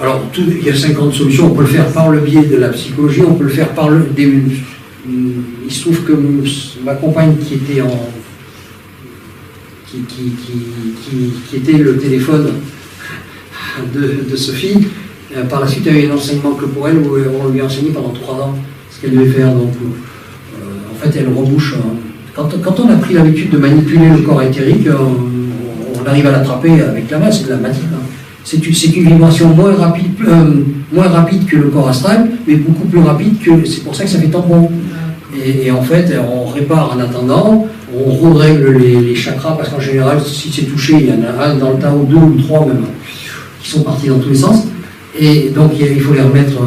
Alors, il y a 50 solutions. On peut le faire par le biais de la psychologie, on peut le faire par il se trouve que ma compagne qui était qui était le téléphone de Sophie, par la suite, il y a eu un enseignement que pour elle, où on lui a enseigné pendant 3 ans ce qu'elle devait faire. Donc, en fait, elle rebouche. Quand on a pris l'habitude de manipuler le corps éthérique, on arrive à l'attraper avec la main, c'est de la matière. C'est une vibration moins rapide que le corps astral, mais beaucoup plus rapide que. C'est pour ça que ça fait tampon. Et en fait, on répare en attendant, on règle les chakras, parce qu'en général, si c'est touché, il y en a un dans le Tao, 2 ou 3 même, qui sont partis dans tous les sens. Et donc, il faut les remettre,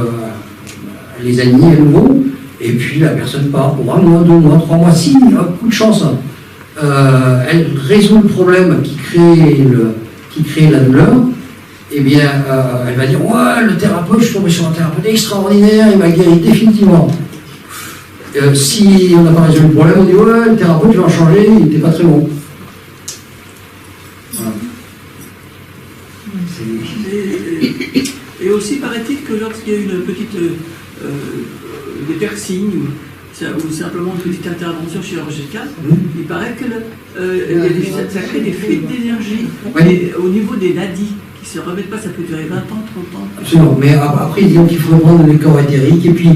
les aligner à nouveau. Et puis, la personne part pour 1 mois, 2 mois, 3 mois. Si, il y a coup de chance, elle résout le problème qui crée la douleur. Eh bien, elle va dire, ouais, le thérapeute, je suis tombé sur un thérapeute extraordinaire, il m'a guéri définitivement. Si on n'a pas résolu le problème, on dit, ouais, le thérapeute, je vais en changer, il n'était pas très bon. Voilà. Et aussi, paraît-il que lorsqu'il y a une petite des piercings ou simplement une petite intervention chirurgicale, il paraît que ça crée des fuites d'énergie au niveau des nadis. Qui ne se remettent pas, ça peut durer 20 ans, 30 ans. Absolument, mais après, disons qu'il faut prendre les corps éthériques, et puis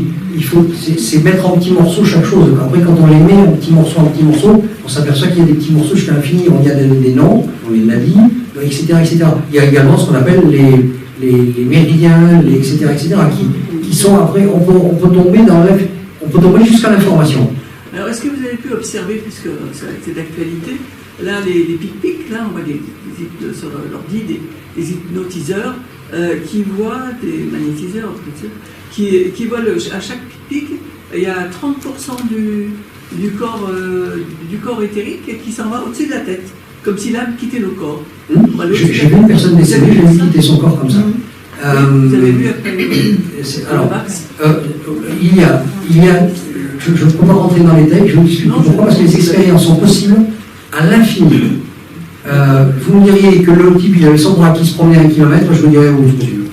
c'est mettre en petits morceaux chaque chose. Après, quand on les met en petits morceaux, on s'aperçoit qu'il y a des petits morceaux jusqu'à l'infini. Il y a des noms, on les nadis, etc., etc. Il y a également ce qu'on appelle les méridiens, etc., qui sont après, on peut tomber jusqu'à l'information. Alors, est-ce que vous avez pu observer, puisque c'est d'actualité, là, les pic-pics, là, on voit sur l'ordi des hypnotiseurs qui voient, des magnétiseurs, qui voient à chaque pic, il y a 30% du corps éthérique qui s'en va au-dessus de la tête, comme si l'âme quittait le corre. J'ai vu une personne décédée, j'ai vu quitter son corps comme ça. Vous avez vu après alors, il y a je ne peux pas rentrer dans les détails, je vous explique pourquoi, parce que les expériences sont possibles à l'infini. Vous me diriez que le type, il avait son bras qui se promenait à 1 kilomètre, je vous dirais, oui, monsieur.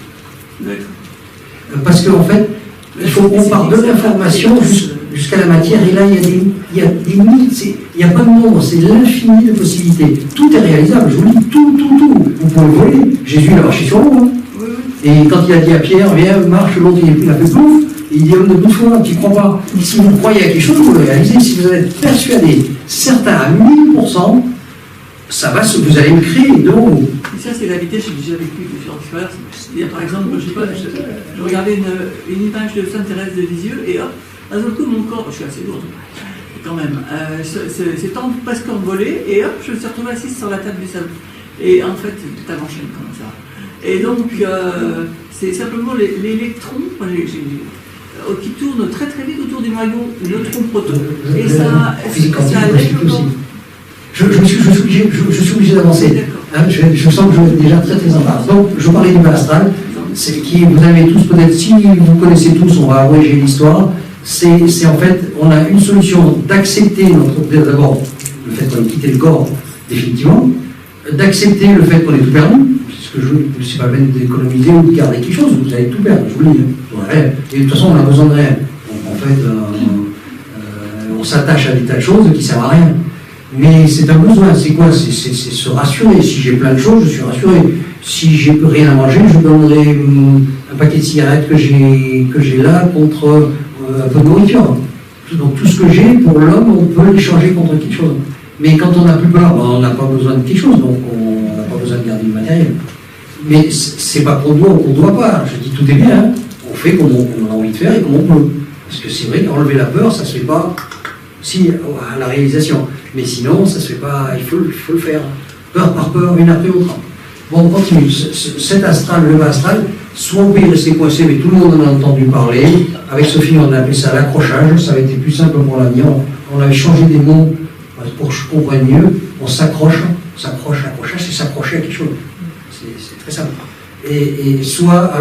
Parce qu'en fait, on part de l'information jusqu'à la matière, et là, il y a des limites, il n'y a pas de nombre, c'est l'infini de possibilités. Tout est réalisable, je vous dis, tout. Vous pouvez voler. Jésus l'a marché sur l'eau. Hein. Et quand il a dit à Pierre, viens, marche, l'autre, il a fait plouf. Il dit, homme de bout de foi, tu ne crois pas. Si vous croyez à quelque chose, vous le réalisez. Si vous êtes persuadé, certains à 1000%, ça va, vous allez le créer devant vous. Et ça, c'est la vitesse, j'ai déjà vécu plusieurs expériences. Par exemple, je regardais une image de Sainte-Thérèse de Lisieux, et hop, d'un seul coup, mon corps, je suis assez lourde, quand même, c'est presque envolé, et hop, je me suis retrouvée assise sur la table du salon. Et en fait, tout enchaîne comme ça. Et donc, c'est simplement l'électron qui tourne très très vite autour du noyau, neutron-proton. Et ça lève le corps. Je suis obligé d'avancer. Hein, je sens que je vais déjà très en retard. Donc, je parlais du bas astral. vous avez tous peut-être, si vous connaissez tous, on va abréger l'histoire, c'est en fait, on a une solution d'accepter d'abord le fait qu'on ait quitté le corps définitivement, d'accepter le fait qu'on ait tout perdu, parce que c'est pas la peine d'économiser ou de garder quelque chose, vous allez tout perdre, je vous le dis, rien. Et de toute façon, on a besoin de rien. Donc en fait, on s'attache à des tas de choses qui ne servent à rien. Mais c'est un besoin, c'est quoi? C'est se rassurer. Si j'ai plein de choses, je suis rassuré. Si j'ai rien à manger, je donnerai un paquet de cigarettes que j'ai là contre un peu de nourriture. Donc tout ce que j'ai, pour l'homme, on peut l'échanger contre quelque chose. Mais quand on n'a plus peur, on n'a pas besoin de quelque chose, donc on n'a pas besoin de garder du matériel. Mais c'est pas qu'on doit ou qu'on ne doit pas. Je dis tout est bien, hein. On fait comme on a envie de faire et comme on peut. Parce que c'est vrai qu'enlever la peur, ça ne se fait pas à la réalisation. Mais sinon, ça ne se fait pas, il faut le faire. Peur par peur, une après l'autre. Bon, on continue. Cet astral, le bas astral, soit on peut y rester coincé, mais tout le monde en a entendu parler. Avec Sophie, on a appelé ça l'accrochage. Ça avait été plus simple pour l'avenir. On avait changé des mots pour que je comprenne mieux. On s'accroche, l'accrochage, c'est s'accrocher à quelque chose. C'est très simple. Et soit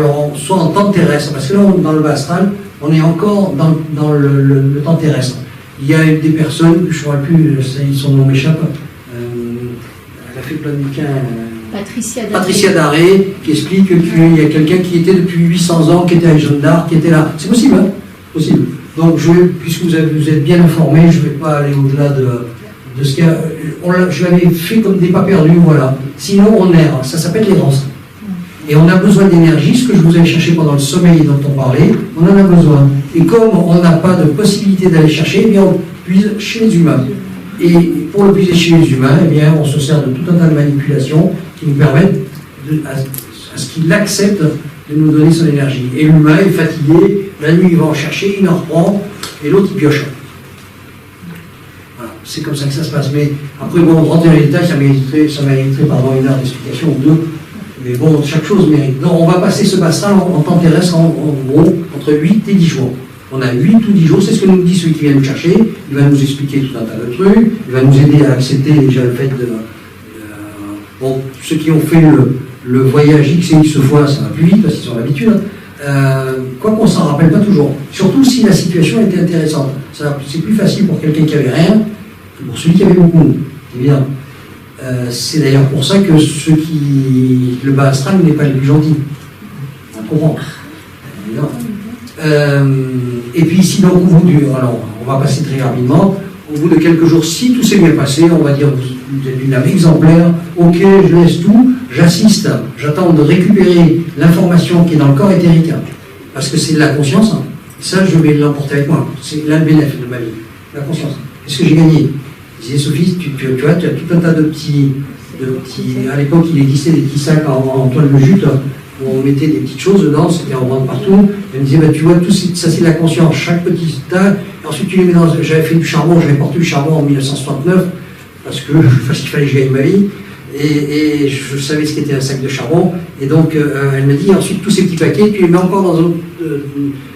en temps terrestre, parce que là, dans le bas astral, on est encore dans le temps terrestre. Il y a des personnes, je ne saurais plus, son nom m'échappe, elle a fait plein de bouquins. Patricia Daré, qui explique qu'il y a quelqu'un qui était depuis 800 ans, qui était à Jeanne d'Arc, qui était là. C'est possible, hein? Possible. Donc, puisque vous êtes bien informés, je ne vais pas aller au-delà de ce qu'il y a. Je l'avais fait comme des pas perdus, voilà. Sinon, on erre. Ça s'appelle l'errance. Et on a besoin d'énergie, ce que je vous avais cherché pendant le sommeil dont on parlait, on en a besoin. Et comme on n'a pas de possibilité d'aller chercher, eh bien on puise chez les humains. Et pour le puiser chez les humains, eh bien on se sert de tout un tas de manipulations qui nous permettent à ce qu'il accepte de nous donner son énergie. Et l'humain est fatigué, la nuit il va en chercher, il en reprend, et l'autre il pioche. Voilà, c'est comme ça que ça se passe. Mais après, bon, rentrer dans les détails, ça mériterait une heure d'explication ou deux. Mais bon, chaque chose mérite. Donc, on va passer ce bassin en temps terrestre en gros entre 8 et 10 jours. On a 8 ou 10 jours, c'est ce que nous dit celui qui vient nous chercher. Il va nous expliquer tout un tas de trucs, il va nous aider à accepter déjà le fait de. Bon, ceux qui ont fait le voyage X et X fois, ça va plus vite parce qu'ils ont l'habitude. Quoi qu'on s'en rappelle pas toujours. Surtout si la situation était intéressante. C'est plus facile pour quelqu'un qui avait rien que pour celui qui avait beaucoup. Évidemment. C'est d'ailleurs pour ça que le bas astral n'est pas le plus gentil. On comprend. Et puis ici, donc, alors, on va passer très rapidement. Au bout de quelques jours, si tout s'est bien passé, on va dire vous êtes une âme exemplaire, ok, je laisse tout, j'assiste, j'attends de récupérer l'information qui est dans le corps éthérique, parce que c'est de la conscience, ça je vais l'emporter avec moi, c'est l'un des bénéfices de ma vie, la conscience. Qu'est-ce que j'ai gagné? Disait Sophie, tu vois, tu as tout un tas de petits. À l'époque, il existait des petits sacs en toile de jute où on mettait des petites choses dedans, c'était en vente partout. Elle me disait, bah, tu vois, tout ça c'est de la conscience, chaque petit tas. Et ensuite, tu les mets dans. J'avais fait du charbon, j'avais porté du charbon en 1969 parce qu'il fallait que je gagne ma vie. Et je savais ce qu'était un sac de charbon. Et donc, elle m'a dit, ensuite, tous ces petits paquets, tu les mets encore dans un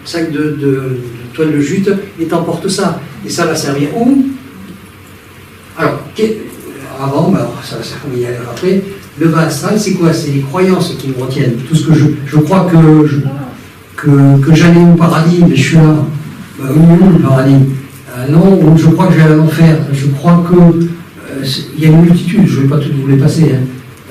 sac de toile de jute et t'emportes ça. Et ça va servir où? Alors, avant, ça va servir après. Le bas astral, c'est quoi? C'est les croyances qui me retiennent. Tout ce que je crois que j'allais au paradis, mais je suis là. Où le paradis? Non, je crois que j'allais à l'enfer. Je crois que il y a une multitude, je ne vais pas tout vous les passer.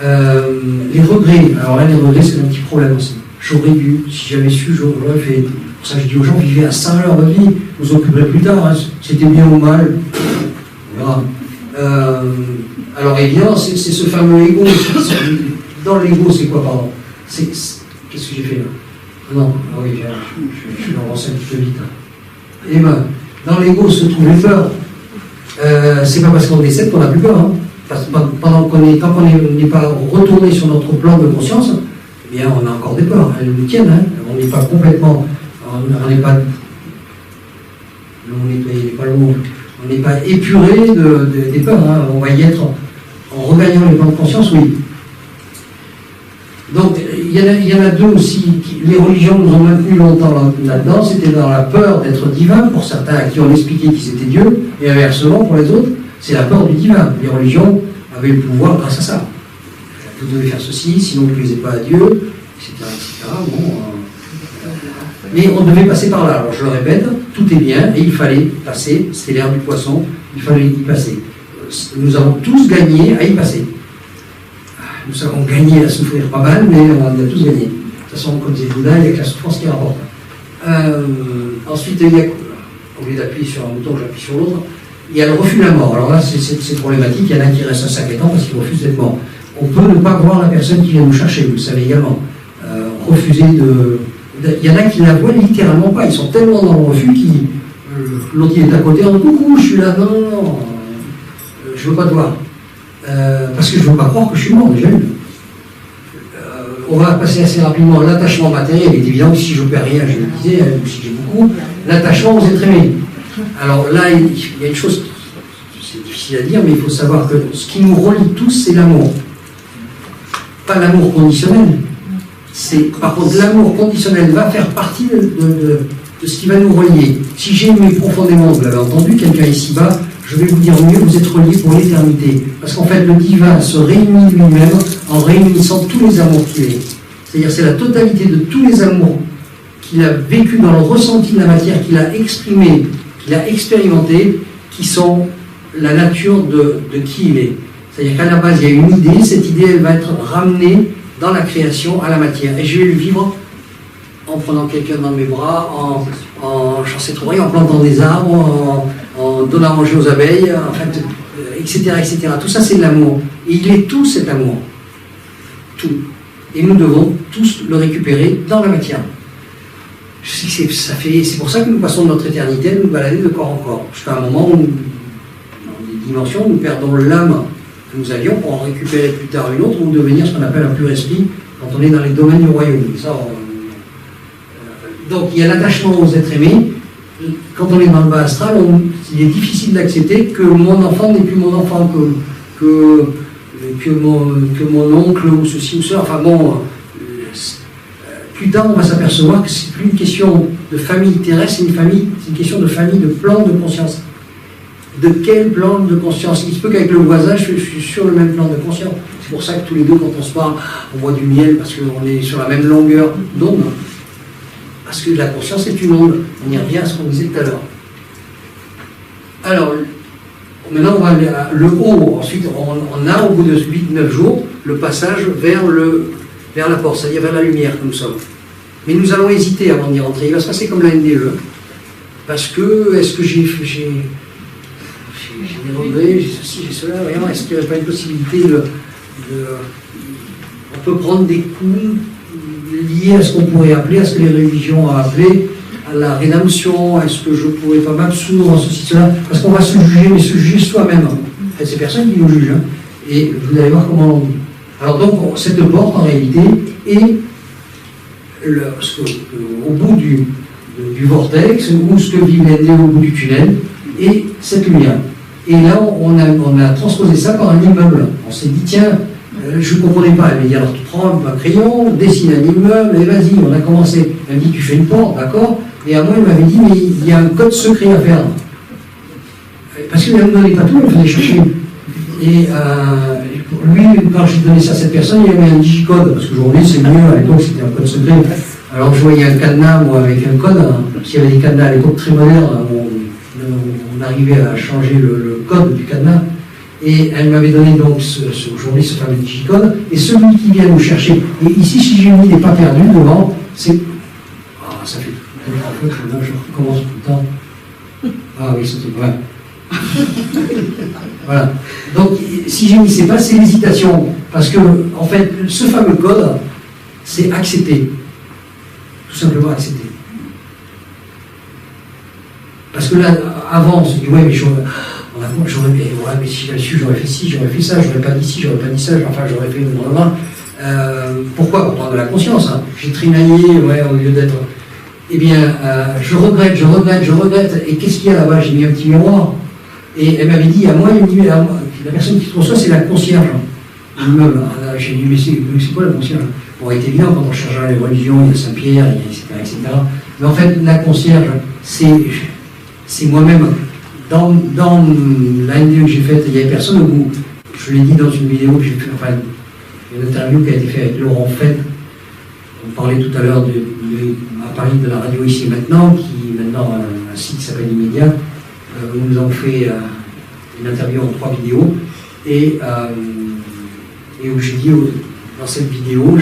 Les regrets, alors là, les regrets, c'est un petit problème aussi. J'aurais dû, si j'avais su, j'aurais fait. Pour ça, je dis aux gens, vivez à 100 heures de vie, vous occuperez plus tard, hein. C'était bien ou mal, on verra. Alors évidemment, c'est ce fameux ego. Dans l'ego, c'est quoi, pardon? Qu'est-ce que j'ai fait là? Non, oui, je suis avancé un petit peu vite. Et ben, dans l'ego se trouve les peurs. C'est pas parce qu'on décède qu'on n'a plus peur. Hein. Parce que tant qu'on n'est pas retourné sur notre plan de conscience, eh bien, on a encore des peurs. Elles nous tiennent. Hein. On n'est pas complètement. On n'est pas. On n'est pas épuré des peurs. Hein. On va y être en regagnant les plans de conscience, oui. Donc, il y en a deux aussi. Les religions nous ont maintenus longtemps là-dedans. C'était dans la peur d'être divin, pour certains à qui on expliquait qu'ils étaient Dieu, et inversement, pour les autres, c'est la peur du divin. Les religions avaient le pouvoir grâce à ça. Vous devez faire ceci, sinon vous ne plaisez pas à Dieu, etc., etc. bon, mais on devait passer par là. Alors je le répète, tout est bien, et il fallait passer, c'était l'ère du poisson, il fallait y passer. Nous avons tous gagné à y passer. Nous avons gagné à souffrir pas mal, mais on a tous gagné. De toute façon, comme disait Bouddha, il n'y a que la souffrance qui rapporte. Ensuite, il y a, au lieu d'appuyer sur un bouton, j'appuie sur l'autre, il y a le refus de la mort. Alors là, c'est problématique, il y en a qui restent un sacré temps parce qu'ils refusent d'être morts. On peut ne pas voir la personne qui vient nous chercher, vous le savez également. Refuser de... Il y en a qui ne la voient littéralement pas, ils sont tellement dans le refus qu'ils... L'autre il est à côté, on dit coucou, je suis là, non, je ne veux pas te voir. Parce que je ne veux pas croire que je suis mort, déjà. On va passer assez rapidement. L'attachement matériel, il est évident que si je ne perds rien, je le disais, ou si j'ai beaucoup, l'attachement aux êtres aimés. Alors là, il y a une chose, c'est difficile à dire, mais il faut savoir que ce qui nous relie tous, c'est l'amour. Pas l'amour conditionnel. Par contre, l'amour conditionnel va faire partie de ce qui va nous relier. Si j'ai aimé profondément, vous l'avez entendu, quelqu'un ici-bas, je vais vous dire mieux, vous êtes reliés pour l'éternité. Parce qu'en fait, le divin se réunit lui-même en réunissant tous les amours qu'il est. C'est-à-dire, c'est la totalité de tous les amours qu'il a vécu dans le ressenti de la matière, qu'il a exprimé, qu'il a expérimenté, qui sont la nature de qui il est. C'est-à-dire qu'à la base, il y a une idée, cette idée, elle va être ramenée dans la création à la matière. Et je vais le vivre en prenant quelqu'un dans mes bras, j'en sais trop rien, en plantant des arbres, en donnant à manger aux abeilles, en fait, etc., etc. Tout ça, c'est de l'amour. Et il est tout cet amour. Tout. Et nous devons tous le récupérer dans la matière. C'est pour ça que nous passons notre éternité à nous balader de corps en corps. Jusqu'à un moment où, dans des dimensions, nous perdons l'âme que nous avions pour en récupérer plus tard une autre, ou devenir ce qu'on appelle un pur esprit quand on est dans les domaines du royaume. Ça, donc il y a l'attachement aux êtres aimés. Quand on est dans le bas astral, il est difficile d'accepter que mon enfant n'est plus mon enfant, que mon oncle ou ceci ou cela. Enfin bon, plus tard on va s'apercevoir que c'est plus une question de famille terrestre, c'est une question de famille, de plan de conscience. De quel plan de conscience? Il se peut qu'avec le voisin, je suis sur le même plan de conscience. C'est pour ça que tous les deux, quand on se parle, on voit du miel parce qu'on est sur la même longueur d'onde. Parce que la conscience est une onde. On y revient à ce qu'on disait tout à l'heure. Alors, maintenant, on va aller à le haut. Ensuite, on a, au bout de 8-9 jours, le passage vers la porte, c'est-à-dire vers la lumière que nous sommes. Mais nous allons hésiter avant d'y rentrer. Il va se passer comme la NDE. Parce que, est-ce que j'ai des regrets, j'ai ceci, j'ai cela, vraiment, est-ce qu'il n'y aurait pas une possibilité on peut prendre des coups liés à ce qu'on pourrait appeler, à ce que les religions ont appelé, à la rédemption, est-ce que je ne pourrais pas m'absoudre en ceci, cela, parce qu'on va se juger, mais se juger soi-même. En fait, c'est personne qui nous juge, hein. Et vous allez voir comment on dit. Alors donc, cette porte, en réalité, est au bout du vortex, ou ce que vit l'ennemi au bout du tunnel, et cette lumière. Et là, on a transposé ça par un immeuble. On s'est dit, tiens, je ne comprenais pas. Elle m'a dit, alors tu prends un crayon, dessine un immeuble, et vas-y, on a commencé. Elle m'a dit, tu fais une porte, d'accord? Et à moi, elle m'avait dit, mais il y a un code secret à faire. Parce qu'elle ne me donnait pas tout, elle me faisait chercher. Et lui, quand j'ai donné ça à cette personne, il y avait un digicode, parce qu'aujourd'hui, c'est mieux, à l'époque, c'était un code secret. Alors je voyais un cadenas, moi, avec un code, hein, parce qu'il y avait des cadenas à l'époque très modernes, on arrivait à changer le code du cadenas, et elle m'avait donné donc aujourd'hui ce fameux digicode, et celui qui vient nous chercher, et ici si j'ai mis n'est pas perdu devant, c'est... Ah, ça fait... En fait, là, je recommence tout le temps. Ah oui, c'était vrai. Voilà. Donc, si j'ai mis c'est pas, c'est l'hésitation, parce que, en fait, ce fameux code, c'est accepter. Tout simplement accepter. Parce que là, avant, on se dit, ouais, mais j'aurais mais si j'avais su, j'aurais fait ci, j'aurais fait ça, j'aurais pas dit ci, j'aurais pas dit ça, enfin, j'aurais fait une grande. Pourquoi? Pour prendre de la conscience. Hein. J'ai trinaillé, ouais, au lieu d'être. Eh bien, je regrette. Et qu'est-ce qu'il y a là-bas? J'ai mis un petit miroir. Et elle m'avait dit, à moi, la personne qui te reçoit, c'est la concierge. J'ai dit, mais c'est quoi la concierge? Bon, il était bien quand on cherche les religions, il y a Saint-Pierre, etc. Mais en fait, la concierge, c'est moi-même. Dans la NDE que j'ai faite, il n'y avait personne au bout. Je l'ai dit dans une vidéo que j'ai fait, enfin, une interview qui a été faite avec Laurent Fett, On parlait tout à l'heure à Paris de la radio ici maintenant, qui maintenant a un site qui s'appelle Immédiat, où nous avons fait une interview en 3 vidéos, et où j'ai dit dans cette vidéo,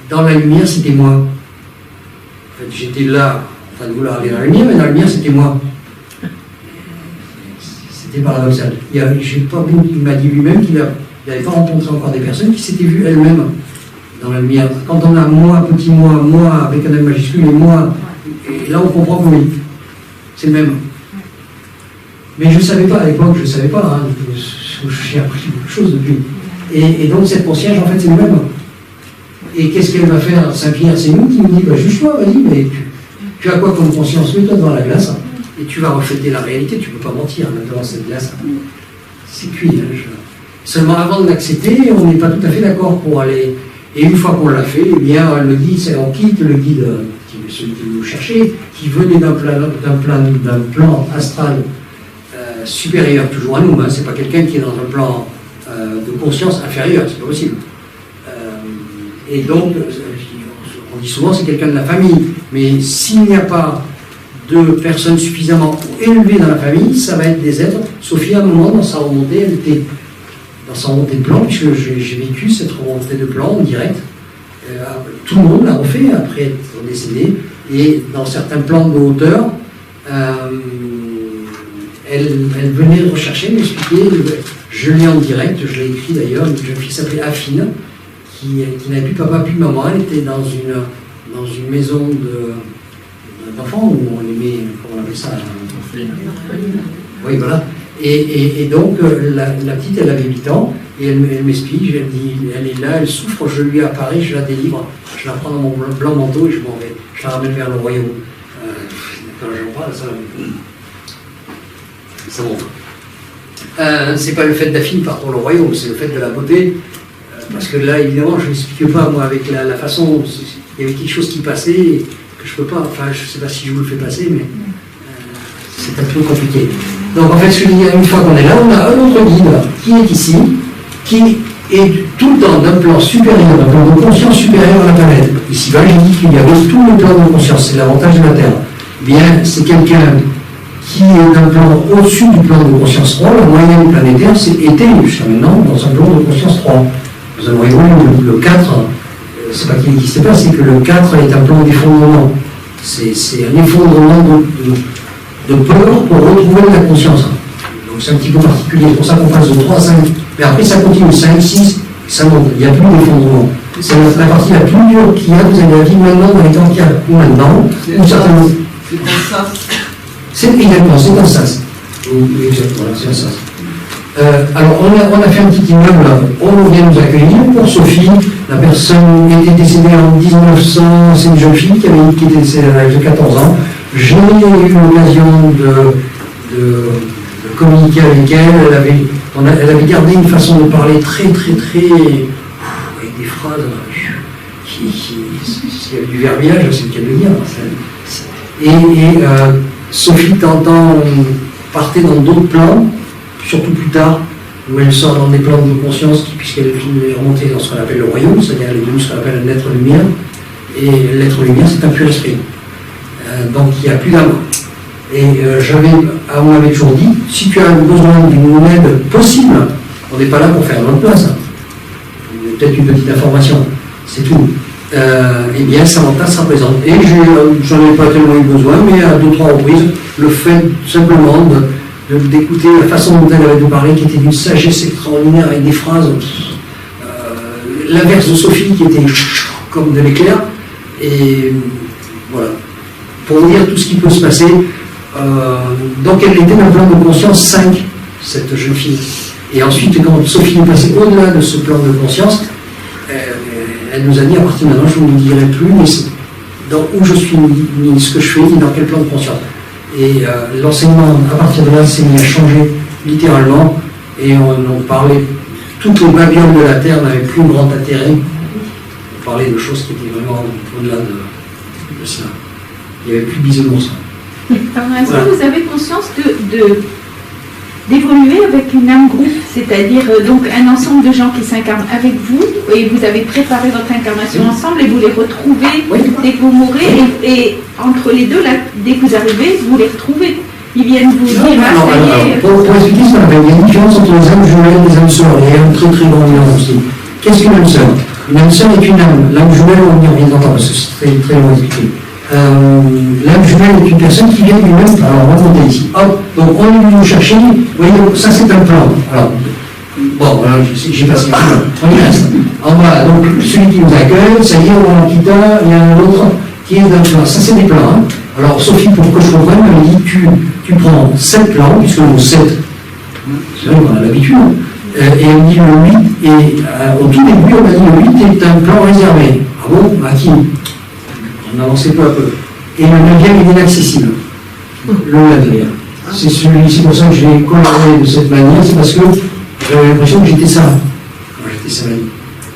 dans la lumière c'était moi. En fait, j'étais là en train de vouloir aller dans la lumière, mais dans la lumière c'était moi. C'était paradoxal. Il m'a dit lui-même qu'il n'avait pas rencontré encore des personnes qui s'étaient vues elles-mêmes dans la lumière. Quand on a moi, petit moi avec un M majuscule et moi, et là on comprend que oui, c'est le même. Mais je ne savais pas à l'époque, je ne savais pas, hein, j'ai appris beaucoup de choses depuis. Et donc cette concierge, en fait, c'est le même. Et qu'est-ce qu'elle va faire? Saint-Pierre, c'est nous qui nous dit, bah, juge-toi, vas-y, mais tu as quoi comme conscience? Mets-toi devant la glace, hein, et tu vas refléter la réalité, tu ne peux pas mentir devant cette glace. C'est cuit. Hein, Seulement avant de l'accepter, on n'est pas tout à fait d'accord pour aller. Et une fois qu'on l'a fait, eh bien, le guide, on quitte le guide, celui qui nous cherchait, qui venait d'un plan astral supérieur, toujours à nous, hein, c'est pas quelqu'un qui est dans un plan de conscience inférieur, c'est pas possible. Et donc, on dit souvent c'est quelqu'un de la famille, mais s'il n'y a pas de personnes suffisamment élevées dans la famille, ça va être des êtres. Sophie, à un moment, dans sa remontée, elle était dans sa remontée de plan, puisque j'ai vécu cette remontée de plan en direct. Tout le monde l'a refait après être décédé, et dans certains plans de hauteur, elle venait rechercher, m'expliquer, je l'ai en direct, je l'ai écrit d'ailleurs, une jeune fille s'appelait Affine, qui n'avait plus papa, plus maman, elle était dans une maison d'enfants, où on aimait, comment on appelle ça, oui, voilà. Et donc, la petite, elle avait 8 ans, et elle m'explique, elle dit, elle est là, elle souffre, je lui apparais, je la délivre, je la prends dans mon blanc manteau et je m'en vais, je la ramène vers le royaume. Quand j'en parle, ça monte. C'est pas le fait d'affine par contre le royaume, c'est le fait de la beauté, parce que là, évidemment, je ne l'explique pas, moi, avec la façon, il y avait quelque chose qui passait, que je peux pas, enfin, je ne sais pas si je vous le fais passer, mais c'est un peu compliqué. Donc en fait, ce que je dis, une fois qu'on est là, on a un autre guide qui est ici, qui est tout le temps d'un plan supérieur, d'un plan de conscience supérieur à la planète. Ici-bas, j'ai dit qu'il y avait tous les plans de conscience, c'est l'avantage de la Terre. Bien, c'est quelqu'un qui est d'un plan au-dessus du plan de conscience 3, la moyenne planétaire était jusqu'à maintenant dans un plan de conscience 3. Dans un royaume, le 4, c'est pas qu'il n'existait pas, c'est que le 4 est un plan d'effondrement. C'est un effondrement de peur pour retrouver la conscience. Donc c'est un petit peu particulier, c'est pour ça qu'on passe de 3 à 5. Mais après ça continue, 5, 6, ça monte, il n'y a plus d'effondrement. C'est la partie la plus dure qu'il y a, vous avez la vie maintenant dans les temps qu'il y a maintenant. C'est un sas. C'est exactement, c'est un sas. Exactement, c'est un sas. Alors on a fait un petit immeuble, on vient nous accueillir pour Sophie. La personne était décédée en 1900, c'est une jeune fille qui était décédée à l'âge de 14 ans. J'ai eu l'occasion de communiquer avec elle. Elle avait gardé une façon de parler très, avec des phrases s'il y avait du verbiage, c'est le cas de le dire. Et Sophie, partait dans d'autres plans, surtout plus tard, où elle sort dans des plans de conscience, puisqu'elle est remontée dans ce qu'on appelle le royaume, c'est-à-dire elle est devenue ce qu'on appelle l'être lumière. Et l'être lumière, c'est un pur esprit. Donc il n'y a plus d'âme. Et on m'avait toujours dit, si tu as besoin d'une aide possible, on n'est pas là pour faire notre place. Peut-être une petite information, c'est tout. Eh bien, Samantha sera présente. Et j'en ai pas tellement eu besoin, mais à 2-3 reprises, le fait simplement d'écouter la façon dont elle avait de parler, qui était d'une sagesse extraordinaire, avec des phrases, l'inverse de Sophie, qui était comme de l'éclair, et voilà. Pour vous dire tout ce qui peut se passer, donc elle était dans le plan de conscience 5, cette jeune fille. Et ensuite, quand Sophie est passée au-delà de ce plan de conscience, elle nous a dit, à partir de maintenant, je ne vous dirai plus où je suis, ni ce que je fais, ni dans quel plan de conscience. Et l'enseignement, à partir de là, s'est mis à changer littéralement, et on parlait, toutes les babioles de la Terre n'avaient plus grand intérêt. On parlait de choses qui étaient vraiment au-delà de cela. Il n'y avait plus de bisounours. Alors, est-ce que vous avez conscience d'évoluer avec une âme groupe, c'est-à-dire donc un ensemble de gens qui s'incarnent avec vous, et vous avez préparé votre incarnation ensemble, et vous les retrouvez dès que vous mourrez, et entre les deux, là, dès que vous arrivez, vous les retrouvez. Ils viennent vous dire, pour expliquer ça, il y a une différence entre les âmes jumelles et les âmes sœurs, il y a un très très grand nuance aussi. Qu'est-ce qu'une âme sœur? Une âme sœur est une âme. L'âme jumelle, on y reviendra parce que c'est très, très long à expliquer. L'âme jumelle est une personne qui vient lui-même, alors on va monter ici. Hop, donc on est venu nous chercher, vous voyez, donc ça c'est un plan. Alors, bon, voilà, j'ai passé un plan. On y reste. En bas, donc celui qui nous accueille, ça y est, on en quitte un, il y a un autre qui est d'un plan. Ça c'est des plans. Hein. Alors Sophie, pour que je comprenne, elle dit tu prends 7 plans, puisque le 7, c'est vrai qu'on a l'habitude, et elle dit le 8, et au tout début, on a dit le 8 est un plan réservé. Ah bon? À qui? On avançait peu à peu. Et le 9e est inaccessible. Le 9e. C'est pour ça que je l'ai coloré de cette manière, c'est parce que j'avais l'impression que j'étais ça. Moi, j'étais ça,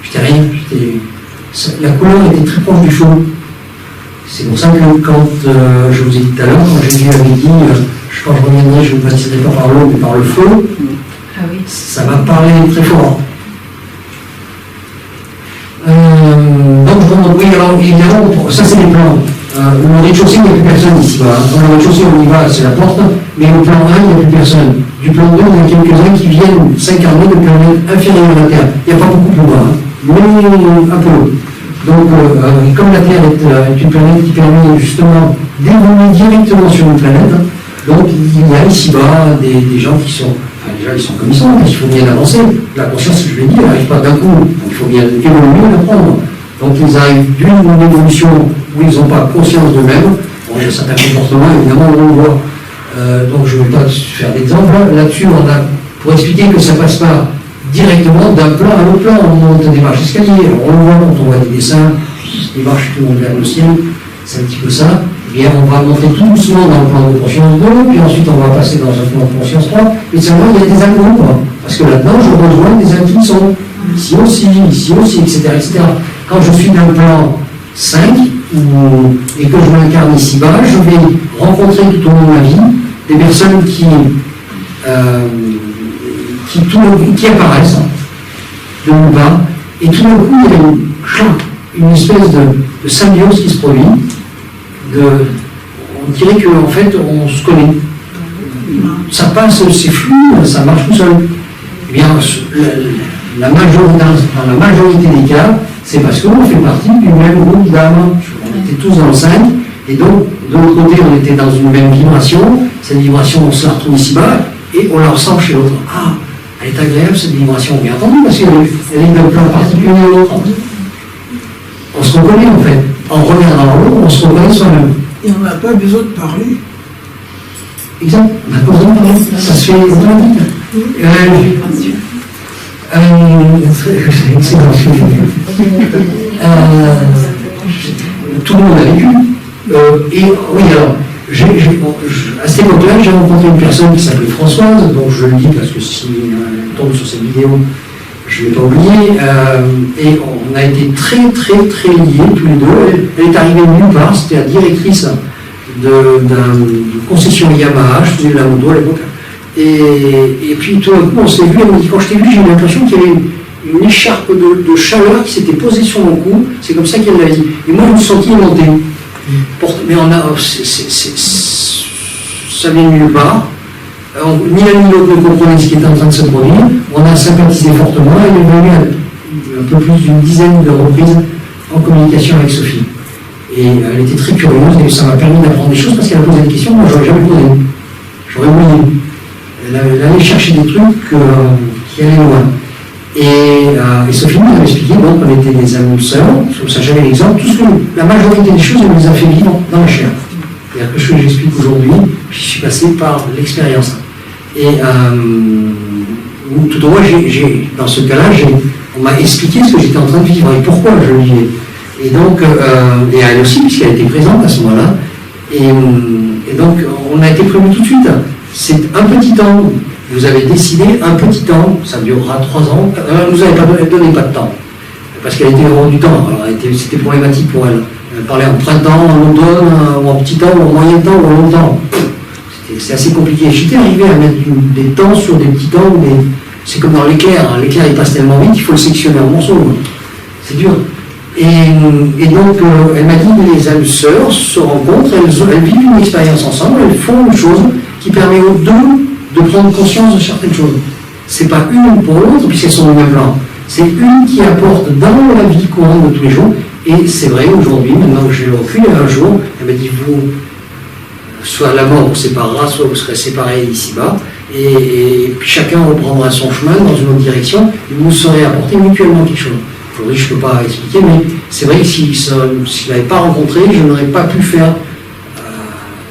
j'étais rien. La couleur était très proche du feu. C'est pour ça que quand je vous ai dit tout à l'heure, quand Jésus avait dit quand je reviendrai, je ne vous baptiserai pas par l'eau, mais par le feu, ça m'a parlé très fort. Donc, oui, alors évidemment, ça c'est les plans. Le rez-de-chaussée, il n'y a plus personne ici. Voilà. Dans le rez-de-chaussée, on y va, c'est la porte, mais au plan 1, il n'y a plus personne. Du plan 2, il y a quelques-uns qui viennent s'incarner de planète inférieure à la Terre. Il n'y a pas beaucoup plus loin, mais un peu. Donc, comme la Terre est une planète qui permet justement d'évoluer directement sur une planète, donc il y a ici-bas des gens qui sont, déjà ils sont comme ils sont, mais il faut bien avancer. La conscience, je l'ai dit, elle n'arrive pas d'un coup, donc il faut bien évoluer et l'apprendre. Donc ils arrivent d'une évolution où ils n'ont pas conscience d'eux-mêmes. Bon, il y a certains comportements, évidemment, on le voit. Donc je ne vais pas faire d'exemple. Là-dessus, pour expliquer que ça ne passe pas directement d'un plan à l'autre plan, on monte des marches escalier, on le voit quand on voit des dessins, des marches qui montent vers le ciel, c'est un petit peu ça. Et bien on va monter tout doucement dans le plan de conscience 2, puis ensuite on va passer dans un plan de conscience 3, et seulement il y a des âmes groupes, parce que là-dedans je rejoins des âmes qui sont ici aussi, etc., etc. Quand je suis dans le plan 5, et que je m'incarne ici-bas, je vais rencontrer tout au long de ma vie des personnes qui apparaissent de nulle part, et tout d'un coup il y a une espèce de symbiose qui se produit, on dirait qu'en fait on se connaît. Ça passe, c'est flou, ça marche tout seul. Eh bien, dans la majorité des cas, c'est parce qu'on fait partie du même groupe d'âmes. On était tous dans le 5, et donc de l'autre côté on était dans une même vibration. Cette vibration on se la retrouve ici-bas, et on la ressent chez l'autre. Ah, elle est agréable cette vibration, bien entendu, parce qu'elle est d'un plan particulier à l'autre. On se reconnaît en fait. En regardant l'autre, on se reconnaît soi-même. Et on n'a pas besoin de parler. Exact, on n'a pas besoin de parler. Ça se fait automatique. Excellent. Tout le monde a vécu. Et oui, alors, à cette époque-là, j'ai rencontré une personne qui s'appelait Françoise, donc je le dis parce que si elle tombe sur cette vidéo, je ne l'ai pas oublié, et on a été très très très liés tous les deux. Elle est arrivée de nulle part, c'était la directrice d'une concession Yamaha, je faisais de la moto à l'époque, et puis tout d'un coup on s'est vu, elle m'a dit quand je t'ai vu j'ai eu l'impression qu'il y avait une écharpe de chaleur qui s'était posée sur mon cou, c'est comme ça qu'elle l'a dit, et moi je me suis senti monter. Mais ça vient de nulle part. Ni l'un ni l'autre ne comprenait ce qui était en train de se produire. On a sympathisé fortement. Elle est venue un peu plus d'une dizaine de reprises en communication avec Sophie. Et elle était très curieuse et ça m'a permis d'apprendre des choses parce qu'elle a posé des questions que moi je n'aurais jamais posé. J'aurais oublié. Elle allait chercher des trucs qui allaient loin. Et Sophie nous avait expliqué donc qu'on était des âmes sœurs, ça j'avais l'exemple, la majorité des choses elle nous a fait vivre dans la chair. C'est-à-dire que ce que j'explique aujourd'hui, je suis passé par l'expérience. Et tout au moins, dans ce cas-là, on m'a expliqué ce que j'étais en train de vivre et pourquoi je le vivais. Et donc, et elle aussi, puisqu'elle était présente à ce moment-là. Et donc, on a été prévenus tout de suite. C'est un petit temps. Vous avez décidé un petit temps, ça durera 3 ans. Elle nous avait pas donné pas de temps, parce qu'elle était hors du temps. Alors, c'était problématique pour elle. Elle parlait en printemps, en automne, ou en petit temps, ou en moyen temps, ou en long temps. C'est assez compliqué. J'étais arrivé à mettre des temps sur des petits temps, mais c'est comme dans l'éclair. Hein. L'éclair il passe tellement vite, il faut le sectionner en morceaux. C'est dur. Et donc, elle m'a dit que les âmes sœurs se rencontrent, elles vivent une expérience ensemble, elles font une chose qui permet aux deux de prendre conscience de certaines choses. C'est pas une pour l'autre, puisqu'elles sont au même plan. C'est une qui apporte dans la vie courante de tous les jours. Et c'est vrai, aujourd'hui, maintenant que j'ai le recul, un jour, elle m'a dit, vous, soit la mort vous séparera, soit vous serez séparés ici-bas, et puis chacun reprendra son chemin dans une autre direction, et vous saurez apporter mutuellement quelque chose. Aujourd'hui, je ne peux pas expliquer, mais c'est vrai que si je ne l'avais pas rencontré, je n'aurais pas pu faire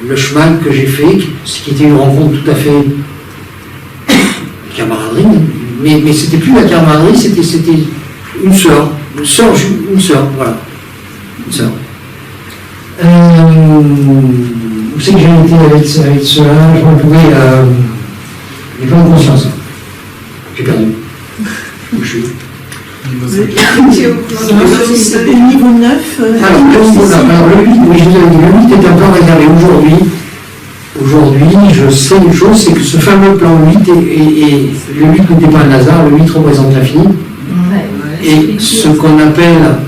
le chemin que j'ai fait, ce qui était une rencontre tout à fait camaraderie, mais c'était plus la camaraderie, c'était une sœur, voilà, une sœur. Vous savez que j'ai été avec cela, je me pouvais les plans de conscience. J'ai perdu. Où je suis. C'était le niveau 9. Alors, le 8, oui, je vous avais dit, le 8 est un plan réservé aujourd'hui. Je sais une chose, c'est que ce fameux plan 8, et le 8 n'était pas un hasard, le 8 représente l'infini. Et ce qu'on appelle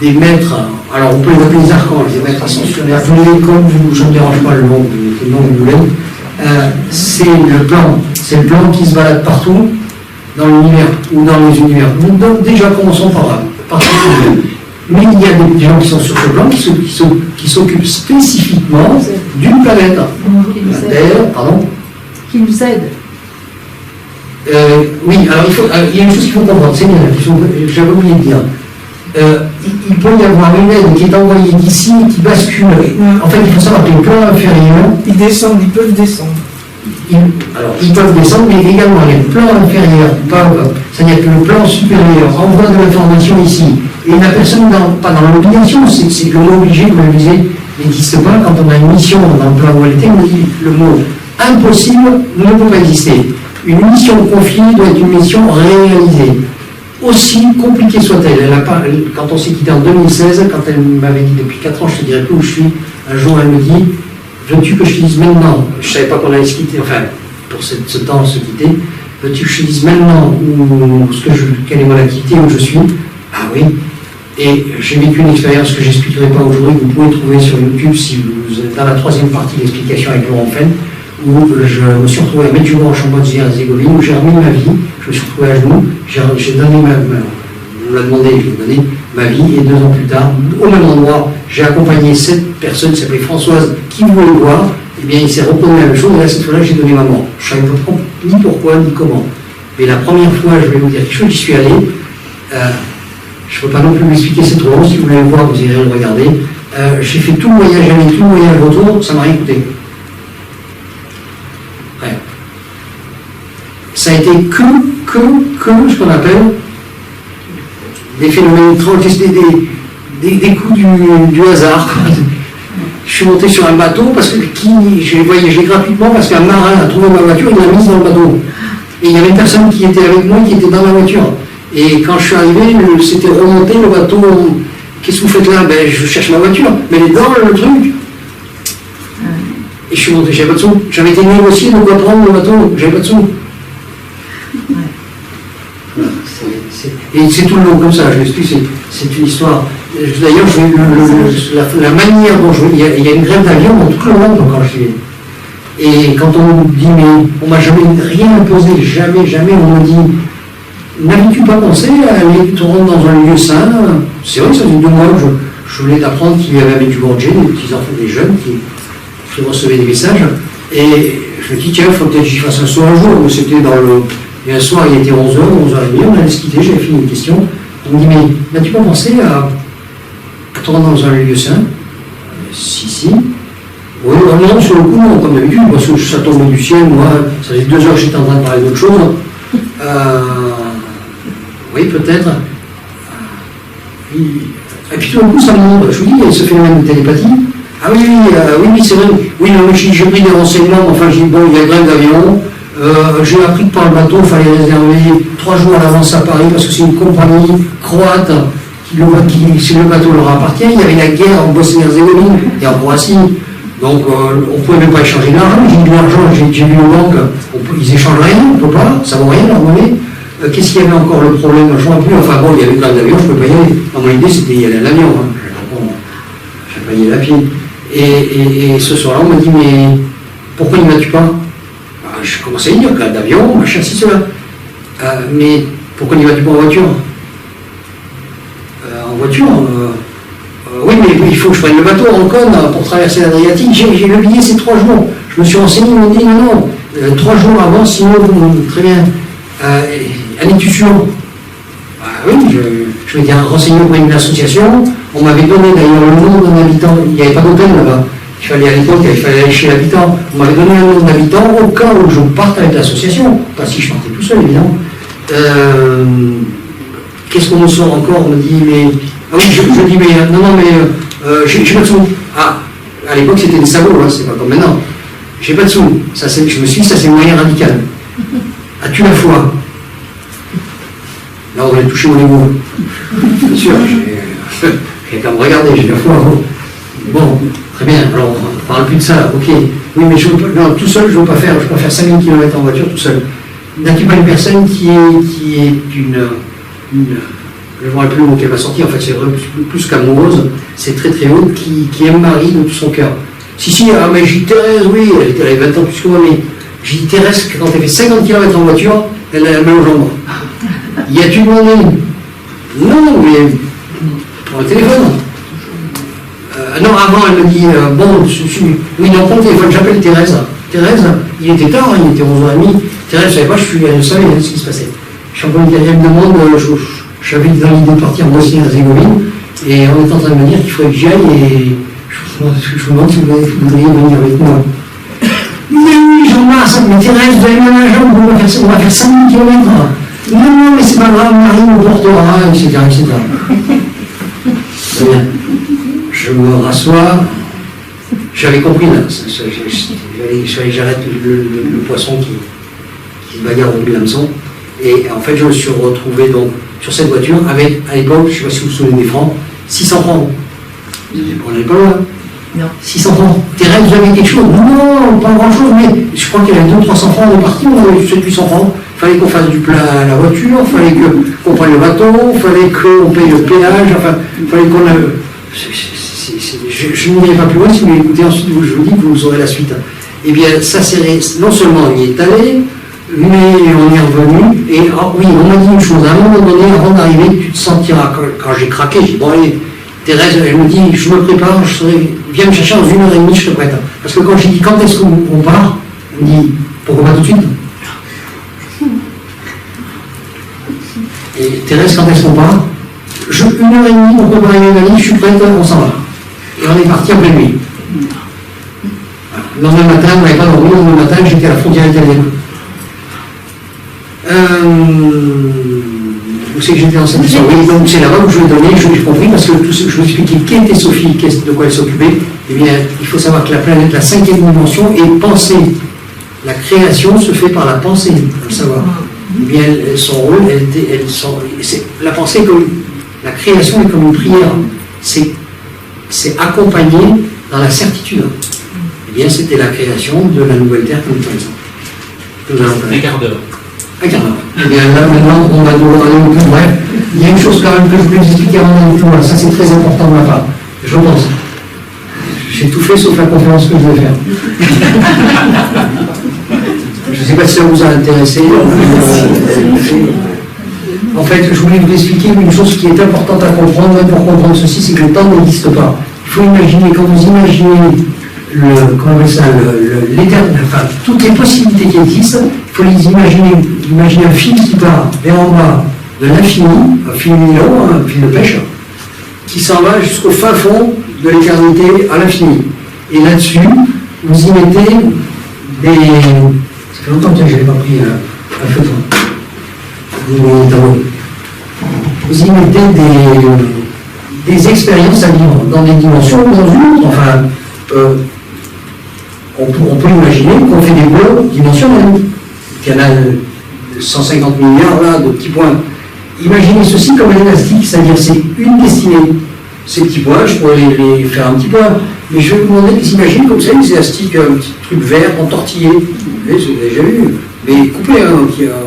des maîtres, alors on peut les appeler les archanges, des maîtres ascensionnés, appelez comme vous, je ne dérange pas le nom que vous voulez, c'est le plan qui se balade partout dans l'univers ou dans les univers. Donc déjà commençons par là, mais il y a des gens qui sont sur ce plan qui s'occupent spécifiquement d'une planète, la Terre, pardon. Qui nous aide. Oui, alors il y a une chose qu'il faut comprendre, c'est bien, j'avais oublié de dire. Il peut y avoir une aide qui est envoyée d'ici et qui bascule. En fait, il faut savoir que les plans inférieurs. Ils peuvent descendre. Ils peuvent descendre, mais également les plans inférieurs, c'est-à-dire que le plan supérieur envoie de l'information ici. Et la personne, pas dans l'obligation, c'est le mot obligé, comme je le disais, n'existe pas. Quand on a une mission dans le plan où elle était, on dit le mot impossible ne peut pas exister. Une mission confiée doit être une mission réalisée. Aussi compliquée soit-elle. Quand on s'est quitté en 2016, quand elle m'avait dit depuis 4 ans, je ne te dirai plus où je suis, un jour elle me dit, veux-tu que je te dise maintenant, je ne savais pas qu'on allait se quitter, enfin, pour ce temps se quitter, veux-tu que je te dise maintenant quelle est mon activité, où je suis? Ah oui. Et j'ai vécu une expérience que je n'expliquerai pas aujourd'hui, que vous pouvez trouver sur YouTube si vous êtes dans la 3e partie de l'explication avec Laurent Fenn, où je me suis retrouvé à Medjugorje en Chambon-Zégovine, où j'ai remis ma vie, je me suis retrouvé à genoux, j'ai donné on l'a demandé, je lui ai donné ma vie, et 2 ans plus tard, au même endroit, j'ai accompagné cette personne qui s'appelait Françoise, qui voulait le voir, et bien il s'est reproduit la même chose, et là cette fois-là j'ai donné ma mort. Je ne savais pas ni pourquoi, ni comment. Mais la première fois, je vais vous dire quelque chose, j'y suis allé, je ne peux pas non plus vous expliquer, c'est trop long, si vous voulez le voir, vous irez le regarder. J'ai fait tout le voyage aller, tout le voyage retour, ça m'a rien coûté. Ça a été que ce qu'on appelle des phénomènes étranges, des coups du hasard. Je suis monté sur un bateau parce que j'ai voyagé gratuitement parce qu'un marin a trouvé ma voiture, il l'a mise dans le bateau. Et il y avait une personne qui était avec moi qui était dans la voiture. Et quand je suis arrivé, c'était remonté le bateau. Qu'est-ce que vous faites là? Ben, je cherche ma voiture, mais elle est dans le truc. Et je suis monté, j'avais pas de sous. J'avais été négocié de quoi prendre le bateau, j'avais pas de sous. Et c'est tout le long comme ça, je m'explique, c'est une histoire. D'ailleurs, la manière dont il y a une grève d'avion dans tout le monde quand je suis. Et quand on me dit, mais on m'a jamais rien imposé, jamais on me dit, n'avais-tu pas pensé à aller te rendre dans un lieu sain? C'est vrai que ça faisait 2 mois que je venais d'apprendre qu'il y avait à Medjugorje des petits enfants, des jeunes qui recevaient des messages. Et je me dis, tiens, il faut peut-être que j'y fasse un saut un jour, mais c'était dans le. Et un soir, il était 11h, 11h30, on allait se quitter, j'avais fini une question. On me dit, mais n'as-tu pas pensé à te rendre dans un lieu sain? Si. Oui, non, sur le coup, non, comme d'habitude, parce que ça tombait du ciel, moi, ça faisait 2 heures que j'étais en train de parler d'autre chose. Oui, peut-être. Et puis tout d'un coup, ça me demande, je vous dis, il y a ce phénomène de télépathie. Ah oui, c'est vrai. Oui, non, mais j'ai pris des renseignements, enfin, j'ai dit, bon, il y a grève d'avion. J'ai appris que par le bateau, il fallait réserver 3 jours à l'avance à Paris parce que c'est une compagnie croate si le bateau leur appartient. Il y avait la guerre en Bosnie-Herzégovine et en Croatie. Donc on ne pouvait même pas échanger de l'argent. J'ai dit de l'argent, j'ai vu aux banques, ils échangent rien, on ne peut pas, ça ne vaut rien leur monnaie. Qu'est-ce qu'il y avait encore le problème? Je ne vois plus. Enfin bon, il y avait plein d'avions, je ne peux pas y aller. Non, mon idée c'était d'y aller à l'avion. Hein. Je n'ai pas y aller à pied. Et ce soir-là, on m'a dit, mais pourquoi n'y vas-tu pas? Je commençais à dire que d'avion, machin, si cela. Mais pourquoi n'y vas-tu pas en voiture? En voiture oui, mais il faut que je prenne le bateau en Cône pour traverser l'Adriatique. J'ai le billet, c'est 3 jours. Je me suis renseigné, ils m'ont dit non, 3 jours avant, sinon, très bien. En es-tu sûr? Oui, je m'étais renseigné auprès d'une association. On m'avait donné d'ailleurs le nom d'un habitant. Il n'y avait pas d'hôtel là-bas. Il fallait à l'époque, il fallait aller chez l'habitant. On m'avait donné un nom d'habitant au cas où je parte avec l'association. Pas si je partais tout seul, évidemment. Qu'est-ce qu'on me sort encore? On me dit, mais. Ah oui, je dis, mais non, mais j'ai pas de sous. Ah, à l'époque c'était des sabots, hein, c'est pas comme maintenant. J'ai pas de sous. Ça, je me suis dit, ça c'est moyen radical. As-tu la foi? Là, on va toucher au niveau. Bien sûr, j'ai qu'à me regarder, j'ai la foi. Bon, très bien, alors on ne parle plus de ça, ok. Oui, mais je veux pas, non, tout seul, je ne veux pas faire 5000 km en voiture tout seul. N'as-tu pas une personne qui est une je ne me rappelle plus le mot qu'elle va sortir, en fait, c'est plus qu'amoureuse, c'est très très haut, qui aime Marie de tout son cœur. Si, ah, mais j'ai dit Thérèse, oui, elle avait 20 ans plus que moi, mais j'ai dit Thérèse, quand elle fait 50 km en voiture, elle a la main aux jambes. Y a-tu demandé? Non, mais pour le téléphone. Non, avant, elle me dit, bon, oui, non, prends le téléphone, j'appelle Thérèse. Thérèse, il était tard, il était 11h30. Thérèse, je ne savais pas, je savais ce qui se passait. Je suis en train de me demande, j'avais dans l'idée de partir en Bosnie-Herzégovine, et on est en train de me dire qu'il faudrait que j'y aille, et je me demande si vous voudriez venir avec moi. Mais oui, Jean-Marc, mais Thérèse, vous avez mal à la jambe, on va faire 5000 km. Non, mais c'est pas grave, Marie me portera, etc. Très bien. Je me rassois. J'avais compris là. J'arrête le poisson qui se bagarre au bout de l'hameçon. Et en fait, je me suis retrouvé donc sur cette voiture avec, à l'époque, je ne sais pas si vous vous souvenez des francs, 600 francs. On n'avait pas loin. Non. 600 francs. Thérèse, vous avez quelque chose? Non, pas grand-chose, mais je crois qu'il y avait 200-300 francs, on est parti, on avait 700-800 francs. Il fallait qu'on fasse du plein à la voiture, il fallait qu'on prenne le bateau, il fallait qu'on paye le péage, enfin, il fallait qu'on... Je n'irai pas plus loin, si vous l'écoutez ensuite, je vous dis que vous aurez la suite. Eh bien, ça c'est... Non seulement on y est allé, mais on est revenu, et oui, on m'a dit une chose, à un moment donné, avant d'arriver, tu te sentiras, quand j'ai craqué, j'ai dit, bon allez, Thérèse, elle me dit, je me prépare, viens me chercher dans 1h30, je te prête. Parce que quand j'ai dit, quand est-ce qu'on part, elle me dit, pourquoi pas tout de suite? Et Thérèse, quand est-ce qu'on part? 1h30 pour préparer mes valises, je suis prête, on s'en va. Et on est parti en pleine nuit. Le lendemain matin, on n'avait pas dormi, le lendemain matin, j'étais à la frontière italienne. Vous savez que j'étais dans cette histoire. Oui, donc c'est là-bas où je vais donner, j'ai compris, parce que tout ce que je vous expliquais, qui était Sophie, de quoi elle s'occupait, eh bien, il faut savoir que la planète, la 5e dimension, est pensée. La création se fait par la pensée, il faut le savoir. Eh bien, son rôle, la pensée, comme la création est comme une prière, c'est accompagné dans la certitude. Eh bien, c'était la création de la nouvelle terre que nous connaissons. Un quart d'heure. Un quart d'heure. Eh bien, là, maintenant, on va devoir aller au plus bref. Il y a une chose quand même que je voulais vous expliquer avant d'aller plus loin. Ça, c'est très important de ma part. Je pense. J'ai tout fait sauf la conférence que je vais faire. Je ne sais pas si ça vous a intéressé. En fait, je voulais vous expliquer une chose qui est importante à comprendre, même pour comprendre ceci, c'est que le temps n'existe pas. Il faut imaginer, quand vous imaginez l'éternel, enfin, toutes les possibilités qui existent, il faut les imaginer un fil qui part vers en bas de l'infini, un fil long, un fil de pêche, qui s'en va jusqu'au fin fond de l'éternité à l'infini. Et là-dessus, vous y mettez des... Ça fait longtemps que je n'avais pas pris un feutre. Vous y mettez des expériences à vivre dans des dimensions ou dans une autre. Enfin, on peut imaginer qu'on fait des blocs dimensionnels. Il y en a 150 milliards là, de petits points. Imaginez ceci comme un élastique, c'est-à-dire c'est une destinée. Ces petits points, je pourrais les faire un petit point. Mais je vais vous demander qu'ils imaginent comme ça, les élastiques, un petit truc vert, entortillé. Vous voyez, vous l'avez déjà vu, mais coupé, hein,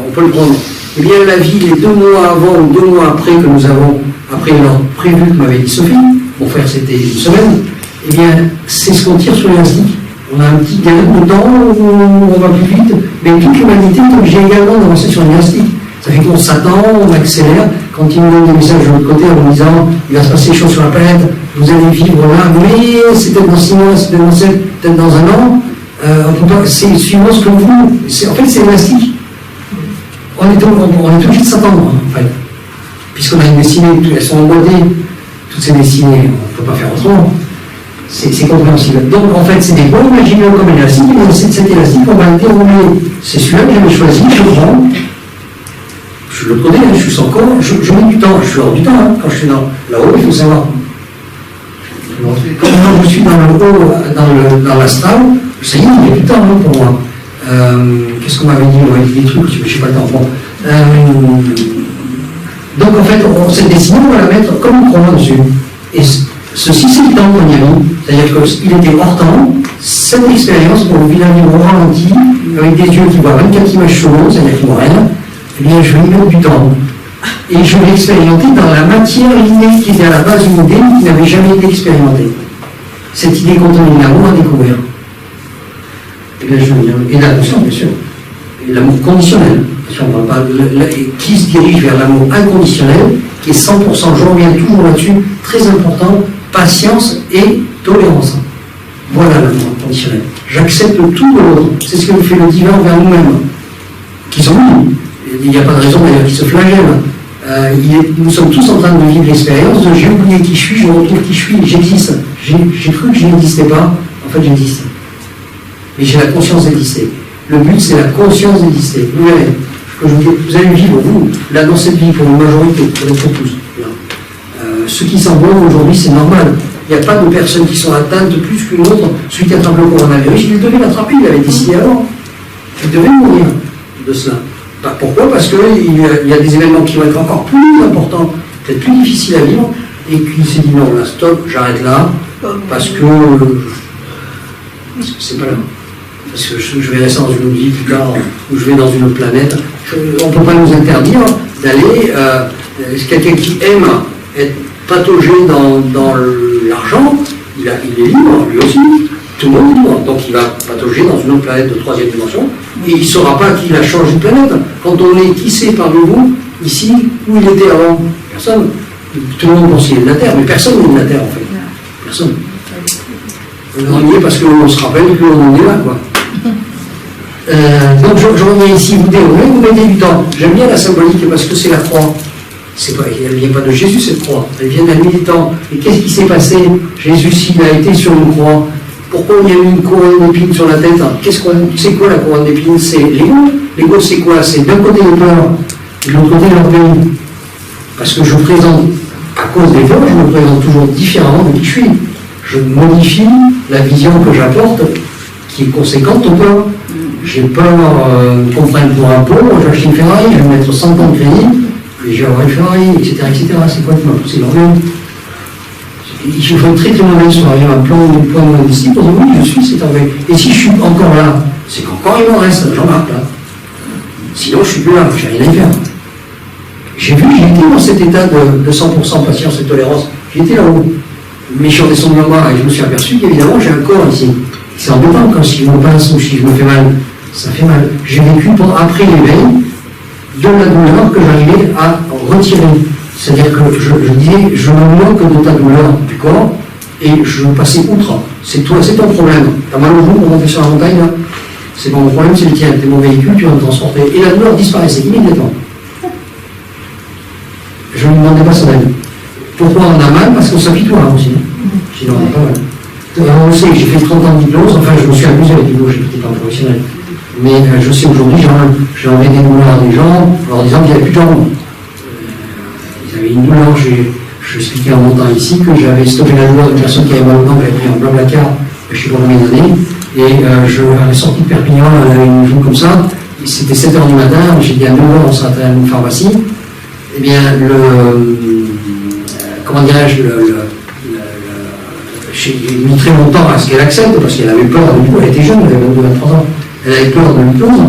on peut le prendre. Eh bien, la vie, les 2 mois avant ou 2 mois après que nous avons, après l'heure prévue que m'avait dit Sophie, mon frère c'était une semaine, eh bien, c'est ce qu'on tire sur l'élastique. On a un petit gain de temps où on va plus vite, mais toute l'humanité est obligée également d'avancer sur l'élastique. Ça fait qu'on s'attend, on accélère. Quand ils nous donnent des messages de l'autre côté en nous disant il va se passer des choses sur la planète, vous allez vivre là, mais c'est peut-être dans 6 mois, c'est peut-être dans 7, peut-être dans 1 an. On peut pas, c'est suivant ce que vous. En fait, c'est élastique. On est obligé de s'attendre, en fait. Puisqu'on a une dessinée, elles sont emboîtées, toutes ces dessinées, on ne peut pas faire autrement. C'est compréhensible. Donc, en fait, c'est des bons imaginaux comme élastique, et cet élastique, on va le dérouler. C'est celui-là que j'avais choisi, je le prends. Je le connais, je suis encore, je mets du temps, je suis hors du temps, hein. Quand je suis là-haut, il faut savoir. Quand je suis dans le haut, dans l'astral, ça y est, il y a du temps hein, pour moi. Qu'est-ce qu'on m'avait dit? On m'avait dit des trucs, je ne sais pas le temps. Bon. Donc en fait, cette dessinée, on va la mettre comme une chrono dessus. Et ceci, c'est le temps qu'on y a mis. C'est-à-dire qu'il était hors temps, cette expérience, pour le vivre au ralenti, avec des yeux qui voient 24 images secondes, c'est-à-dire qu'ils ne voient rien, eh bien, je vais y mettre du temps. Et je vais l'expérimenter dans la matière innée qui était à la base d'une idée qui n'avait jamais été expérimentée. Cette idée contenue de l'amour à découvrir. Eh bien, et la conscience, bien sûr. Et l'amour conditionnel. On parle pas qui se dirige vers l'amour inconditionnel, qui est 100%, je reviens toujours là-dessus, très important, patience et tolérance. Voilà l'amour inconditionnel. J'accepte tout de l'autre. C'est ce que fait le divin envers nous-mêmes, qui sont nous. Il n'y a pas de raison d'ailleurs qu'ils se flagellent. Nous sommes tous en train de vivre l'expérience de j'ai oublié qui je suis, je retrouve qui je suis, j'existe. J'ai cru que je n'existais pas, en fait j'existe. Mais j'ai la conscience d'exister. Le but c'est la conscience d'exister. Vous verrez, vous allez vivre, vous, là dans cette vie, pour une majorité, pour tous. Ceux qui s'en vont aujourd'hui, c'est normal. Il n'y a pas de personnes qui sont atteintes plus qu'une autre. Celui qui attrape le coronavirus, il devait l'attraper, il avait décidé avant. Il devait mourir de cela. Pourquoi? Parce qu'il y a des événements qui vont être encore plus importants, peut-être plus difficiles à vivre, et qu'il s'est dit non, là, stop, j'arrête là, parce que c'est pas là. Parce que je vais rester dans une autre vie plus tard, ou je vais dans une autre planète. On ne peut pas nous interdire d'aller. Quelqu'un qui aime être pataugé dans l'argent, il est libre, lui aussi. Tout le monde est libre. Donc il va patauger dans une autre planète de 3e dimension, et il ne saura pas qu'il a changé de planète. Quand on est tissé parmi vous, ici, où il était avant? Personne. Tout le monde pense qu'il est de la Terre, mais personne n'est de la Terre en fait. Personne. On y est parce qu'on se rappelle qu'on est là, quoi. Donc je reviens ici, vous déroulez, vous mettez du temps. J'aime bien la symbolique parce que c'est la croix. Elle ne vient pas de Jésus cette croix, elle vient d'un militant. Et qu'est-ce qui s'est passé? Jésus, s'il a été sur une croix, pourquoi il y a mis une couronne d'épines sur la tête? C'est quoi la couronne d'épines? C'est l'ego. L'ego c'est quoi? C'est d'un côté les peurs, et de l'autre côté l'orgueil. Parce que je présente, à cause des peurs, je me présente toujours différemment de qui je suis. Je modifie la vision que j'apporte, qui est conséquente aux peurs. J'ai peur qu'on prenne pour un pauvre, je vais acheter une Ferrari, je vais mettre 100 ans de crédit, et je vais avoir une Ferrari, etc. C'est quoi qui m'a poussé l'orgueil? Il faut une très très mauvaise soirée, un plan de modestie pour dire oui, je suis cet orgueil. Et si je suis encore là, c'est qu'encore il m'en reste, Jean-Marc là. Sinon je suis plus là, j'ai rien à faire. J'ai été dans cet état de 100% patience et tolérance, j'étais là-haut. Mais je suis redescendu en bas et je me suis aperçu qu'évidemment j'ai un corps ici. C'est embêtant quand si je me pince ou si je me fais mal, ça fait mal. J'ai vécu après l'éveil de la douleur que j'arrivais à retirer. C'est-à-dire que je disais, je me moque de ta douleur du corps et je passais outre. C'est toi, c'est ton problème. T'as mal au genou pour monter sur la montagne, là? C'est bon, mon problème, c'est le tien. T'es mon véhicule, tu vas me transporter. Et la douleur disparaissait immédiatement. Je ne me demandais pas son avis. Pourquoi on a mal? Parce qu'on s'apitoie aussi. Sinon, on n'a pas mal. On sait que j'ai fait 30 ans de hypnose, enfin je me suis amusé avec l'hypnose, je n'étais pas professionnel. Mais je sais aujourd'hui, j'ai enlevé des douleurs à des gens en leur disant qu'il n'y avait plus de jambes. Ils avaient une douleur, je expliquais en montant ici que j'avais stoppé la douleur d'une personne qui avait mal au dent, que j'avais pris un Blablacar, je ne sais pas combien d'années, et je l'avais sorti de Perpignan, elle avait une joue comme ça, c'était 7h du matin, j'ai dit à 9h on s'attend à une pharmacie. Eh bien, comment dirais-je, j'ai mis très longtemps à ce qu'elle accepte, parce qu'elle avait peur de l'hypnose. Elle était jeune, elle avait 22-23 ans. Elle avait peur de l'hypnose.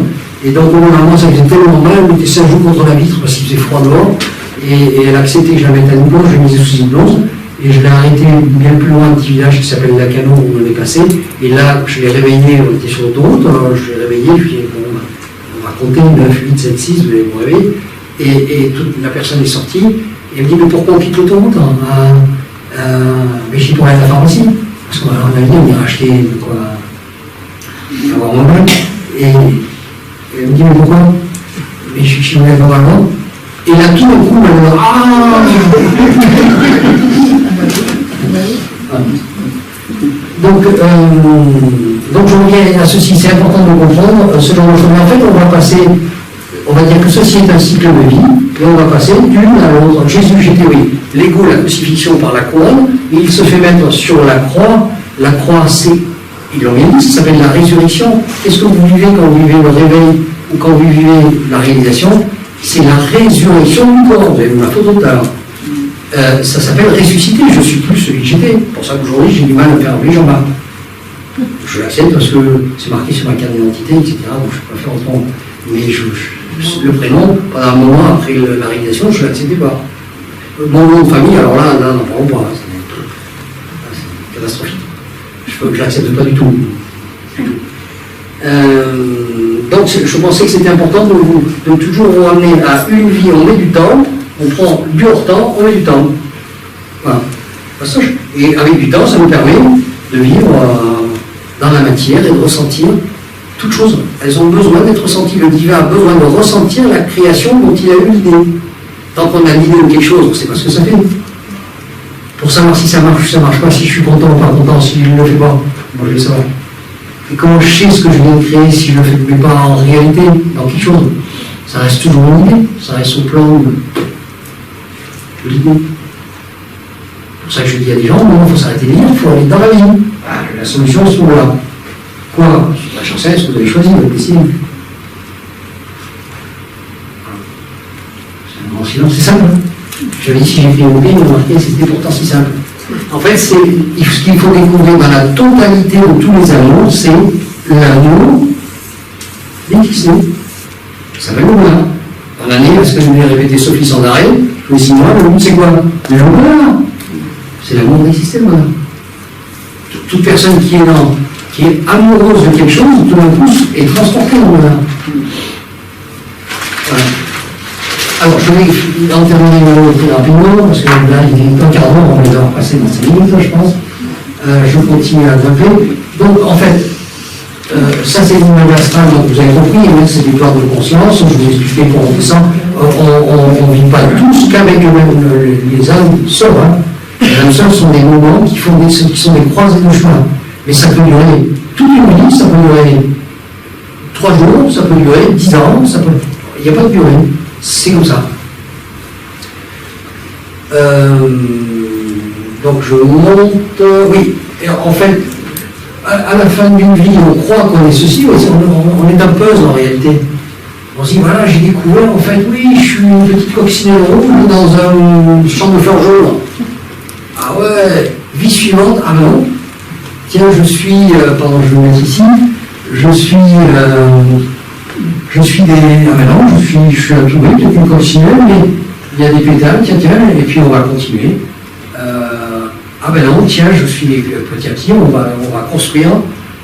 Et donc, au bout d'un moment, ça faisait tellement mal, elle mettait 5 jours contre la vitre parce qu'il faisait froid dehors. Et elle acceptait que je la mette à l'hypnose, je l'ai mise sous hypnose. Et je l'ai arrêtée bien plus loin d'un petit village qui s'appelle Lacano, où on est passé. Et là, je l'ai réveillée, on était sur l'autoroute, je l'ai réveillée, je lui ai dit, on va compter 9, 8, 7, 6, vous allez vous réveiller. Et toute la personne est sortie, et elle me dit, mais pourquoi on quitte l'autoroute mais je dis, pour aller à la pharmacie. Parce qu'on a dit, on ira acheter de quoi avoir mon bac. Et elle me dit, mais pourquoi? Mais je suis venu normalement. Et là, tout d'un coup, elle me dit, ah donc, je reviens à ceci, c'est important de comprendre ce genre de choses. En fait, on va dire que ceci est un cycle de vie, et on va passer d'une à l'autre. Jésus, l'ego, la crucifixion par la couronne, et il se fait mettre sur la croix. La croix, ils l'ont dit, ça s'appelle la résurrection. Qu'est-ce que vous vivez quand vous vivez le réveil, ou quand vous vivez la réalisation? C'est la résurrection du corps. Vous avez vu ma photo tout à l'heure. Ça s'appelle ressusciter. Je suis plus celui que j'étais. Pour ça qu'aujourd'hui, j'ai du mal à faire appeler Jean-Marc. Je l'accepte parce que c'est marqué sur ma carte d'identité, etc. Donc je peux pas faire autrement. Mais le prénom, pendant un moment après la réalisation, je ne l'acceptais pas. Mon nom de famille, alors là, n'en parlons pas. C'est catastrophique. Je ne l'accepte pas du tout. Donc je pensais que c'était important de toujours vous ramener à une vie. On met du temps, on prend du hors-temps, on met du temps. Voilà. Et avec du temps, ça nous permet de vivre dans la matière et de ressentir toutes choses. Elles ont besoin d'être ressenties. Le divin a besoin de ressentir la création dont il a eu l'idée. Tant qu'on a l'idée de quelque chose, on ne sait pas ce que ça fait. Pour savoir si ça marche ou ça ne marche pas, si je suis content ou pas content, si je ne le fais pas, moi je vais le savoir. Et comment je sais ce que je viens de créer si je ne le fais pas en réalité, dans quelque chose? Ça reste toujours une idée, ça reste au plan de l'idée. C'est pour ça que je dis à des gens, non, il faut s'arrêter de lire, il faut aller dans la vie. Ah, la solution se trouve là. Quoi? La chancelle, ce que vous avez choisi, vous décidez. C'est simple. J'avais dit si j'ai fait une idée, vous remarquez, c'était pourtant si simple. En fait, ce qu'il faut découvrir dans la totalité de tous les amours, c'est l'amour défixé. Ça s'appelle le bonheur. En année, parce que je vais répéter Sophie sans arrêt, tous les 6 mois, le but c'est quoi? Le bonheur. C'est l'amour d'exister, le bonheur. Toute personne qui est amoureuse de quelque chose, tout d'un coup, est transportée dans le bonheur. Voilà. Alors, je vais en terminer très rapidement, parce que là, il est un quart d'heure, on va les avoir passé dans 5 minutes, je pense. Je continue à grimper. Donc, en fait, ça c'est l'image astrale, donc vous avez compris, c'est des histoires de conscience, je vous ai expliqué comment on fait ça. On ne vit pas tous qu'avec les âmes seules. Hein. Les âmes seules sont des moments qui sont des croisées de chemin. Mais ça peut durer toute une vie, ça peut durer 3 jours, ça peut durer 10 ans, il n'y a pas de durée. C'est comme ça. Donc je monte. Oui, et en fait, à la fin d'une vie, on croit qu'on est ceci, on est un puzzle en réalité. On se dit, voilà, j'ai découvert, en fait, oui, je suis une petite coccinelle rouge dans un champ de fleurs jaunes. Ah ouais, vie suivante, ah non. Tiens, je suis, pardon, je vais le mettre ici, je suis des... Ah ben non, je suis un tout bruit, peut-être une coccinelle, mais il y a des pétales, tiens, et puis on va continuer. Ah ben non, tiens, je suis petit à petit, on va construire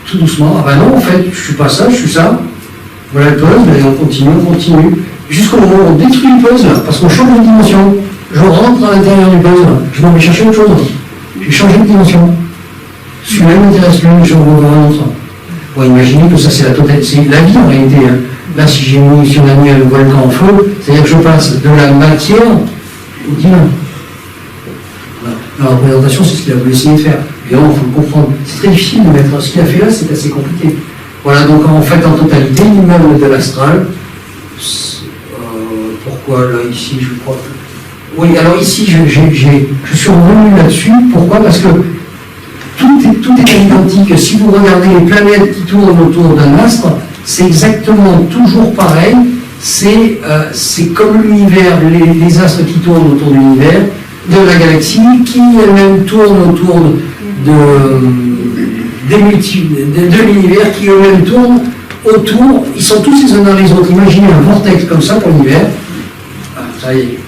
tout doucement. Ah ben non, en fait, je suis pas ça, je suis ça. Voilà le puzzle, et on continue. Jusqu'au moment où on détruit le puzzle, parce qu'on change de dimension. Je rentre à l'intérieur du puzzle, je m'en vais chercher autre chose. J'ai changé de dimension. Celui-là m'intéresse plus, je vais en voir un autre. Bon, imaginez que ça c'est la totalité, c'est la vie en réalité. Hein. Là, si on a mis un volcan en feu, c'est-à-dire que je passe de la matière au divin. La représentation, c'est ce qu'il a voulu essayer de faire. Évidemment, il faut le comprendre. C'est très difficile de mettre ce qu'il a fait là, c'est assez compliqué. Voilà, donc en fait, en totalité, l'immeuble de l'astral. Pourquoi là, ici, je crois que... Oui, alors ici, je suis revenu là-dessus. Pourquoi? Parce que tout est identique. Si vous regardez les planètes qui tournent autour d'un astre, c'est exactement toujours pareil. C'est comme l'univers, les astres qui tournent autour de l'univers, de la galaxie, qui elle-même tourne autour de l'univers qui eux-mêmes tournent autour, ils sont tous les uns dans les autres. Imaginez un vortex comme ça pour l'univers. Ah, ça y est.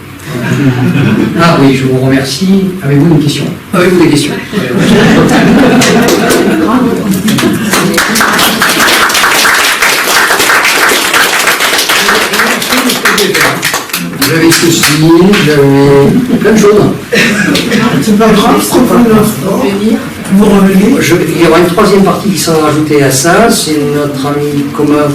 Ah oui, je vous remercie. Avez-vous des questions? Avez-vous des questions? J'avais ceci, j'avais plein de choses. C'est pas grave, c'est pas grave. Vous revenez. Il y aura une troisième partie qui sera rajoutée à ça. C'est notre ami commun,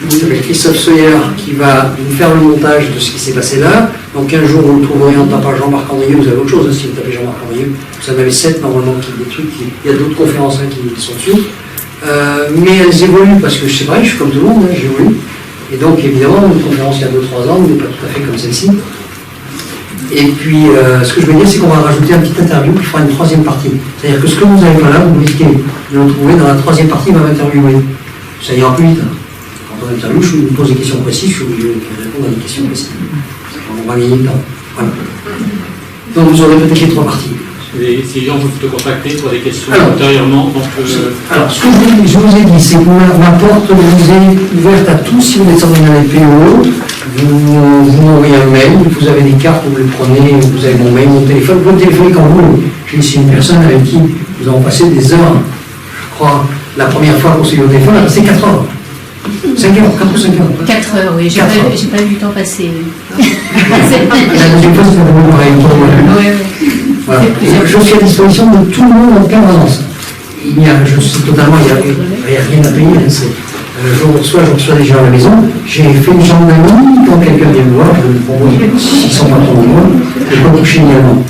qui s'appelle Christophe Sawyer, qui va nous faire le montage de ce qui s'est passé là. Donc un jour, vous le trouverez en tapant Jean-Marc Andrieux. Vous avez autre chose, hein, si vous tapez Jean-Marc Andrieux. Vous en avez 7 normalement, des trucs. Il y a d'autres conférences hein, qui sont dessus. Mais elles évoluent parce que c'est vrai, je suis comme tout le monde, hein, j'évolue. Et donc, évidemment, une conférence il y a 2-3 ans n'est pas tout à fait comme celle-ci. Et puis, ce que je veux dire, c'est qu'on va rajouter une petite interview qui fera une troisième partie. C'est-à-dire que ce que vous n'avez pas là, vous risquez de le trouver dans la troisième partie, il va m'interviewer. Ça ira plus vite. Hein. Quand on interviewe, je vous pose des questions précises, je suis obligé de répondre à des questions précises. On va gagner du temps. Voilà. Donc, vous aurez peut-être les 3 parties. Et si les gens veulent te contacter pour des questions Alors, ultérieurement, donc alors, ce que je vous ai dit, c'est que ma porte vous est ouverte à tous. Si vous êtes sorti dans les PO, vous m'envoyez un mail, vous avez des cartes, vous les prenez, vous avez mon mail, mon téléphone, vous pouvez me téléphoner quand vous voulez. J'ai ici une personne avec qui nous avons passé des heures, je crois, la première fois qu'on s'est eu au téléphone, on a passé 4 heures. 5 heures, 4 ou 5 heures. 4 heures, oui, j'ai pas vu le temps passer. La deuxième fois, c'est vraiment pareil. Voilà. Je suis à disposition de tout le monde en permanence. Je suis totalement, il n'y a rien à payer. Hein, je reçois des gens à la maison. J'ai fait une chambre d'amis quand quelqu'un vient me voir, je me propose, s'ils sont pas trop nombreux, je peux coucher également.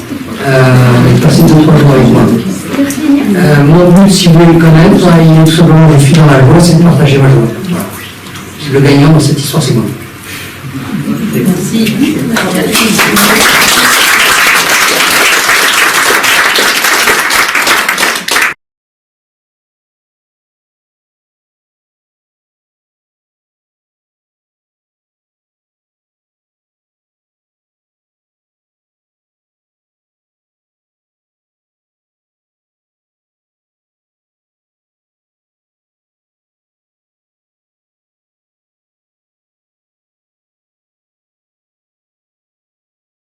Passer 2-3 jours avec moi. Mon but, si vous voulez le connaître, il est tout simplement, je suis dans la joie, c'est de partager ma joie. Voilà. Le gagnant dans cette histoire, c'est moi. Merci.